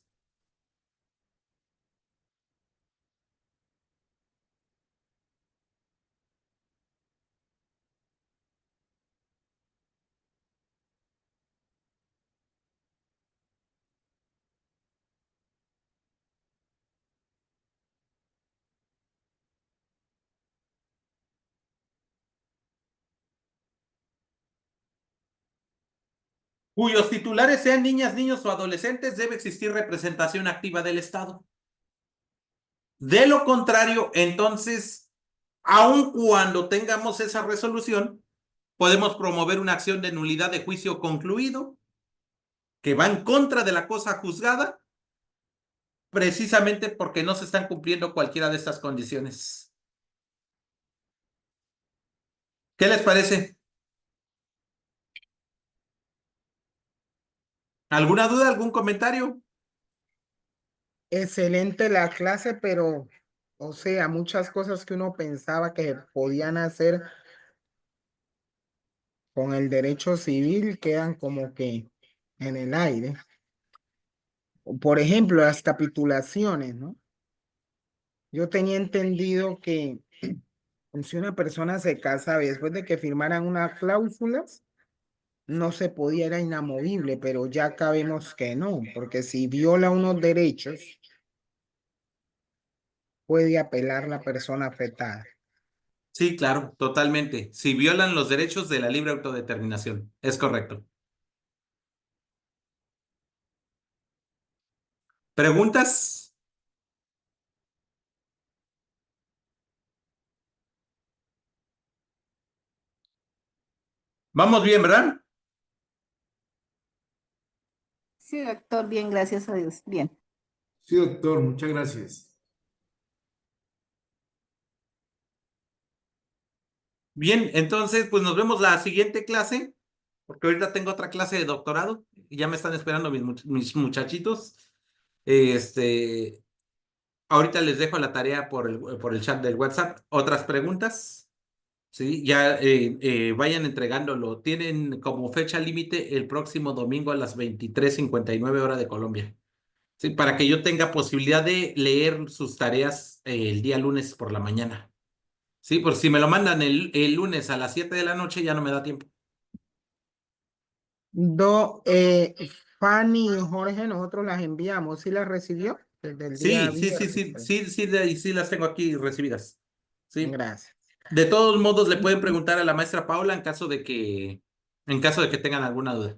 cuyos titulares sean niñas, niños o adolescentes, debe existir representación activa del Estado. De lo contrario, entonces, aun cuando tengamos esa resolución, podemos promover una acción de nulidad de juicio concluido que va en contra de la cosa juzgada, precisamente porque no se están cumpliendo cualquiera de estas condiciones. ¿Qué les parece? ¿Alguna duda, algún comentario? Excelente la clase, pero, o sea, muchas cosas que uno pensaba que podían hacer con el derecho civil quedan como que en el aire. Por ejemplo, las capitulaciones, ¿no? Yo tenía entendido que si una persona se casa después de que firmaran unas cláusulas, no se podía, era inamovible, pero ya acá vemos que no, porque si viola unos derechos, puede apelar la persona afectada. Sí, claro, totalmente. Si violan los derechos de la libre autodeterminación. Es correcto. ¿Preguntas? Vamos bien, ¿verdad? Sí, doctor, bien, gracias a Dios. Bien. Sí, doctor, muchas gracias. Bien, entonces, pues nos vemos la siguiente clase, porque ahorita tengo otra clase de doctorado y ya me están esperando mis muchachitos. Ahorita les dejo la tarea por el chat del WhatsApp. ¿Otras preguntas? Sí, ya vayan entregándolo. Tienen como fecha límite el próximo domingo a las 23:59 hora de Colombia. Sí, para que yo tenga posibilidad de leer sus tareas el día lunes por la mañana. Sí, por si me lo mandan el lunes a las 7 de la noche ya no me da tiempo. Fanny y Jorge, nosotros las enviamos. ¿Sí las recibió? Desde el día Sí, viernes. sí las tengo aquí recibidas. Sí. Gracias. De todos modos, le pueden preguntar a la maestra Paula en caso de que tengan alguna duda.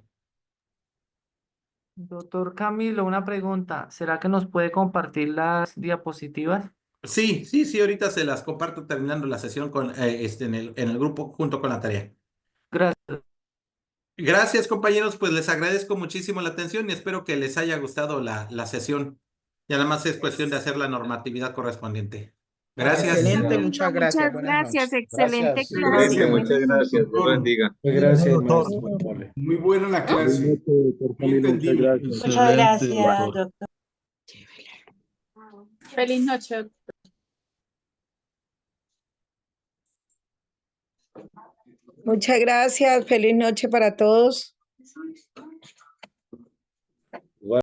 Doctor Camilo, una pregunta. ¿Será que nos puede compartir las diapositivas? Sí, ahorita se las comparto terminando la sesión en el grupo junto con la tarea. Gracias. Gracias, compañeros, pues les agradezco muchísimo la atención y espero que les haya gustado la sesión. Ya nada más es cuestión de hacer la normatividad correspondiente. Gracias. Excelente, muchas gracias. Muchas Buenas gracias, noches. excelente Gracias. clase. Excelente, muchas gracias. Dios lo Doctor, bendiga. Muchas gracias, doctor. maestro Mole. muy buena la clase, muy entendible. Muchas gracias, doctor. Feliz noche. Muchas gracias. Feliz noche para todos.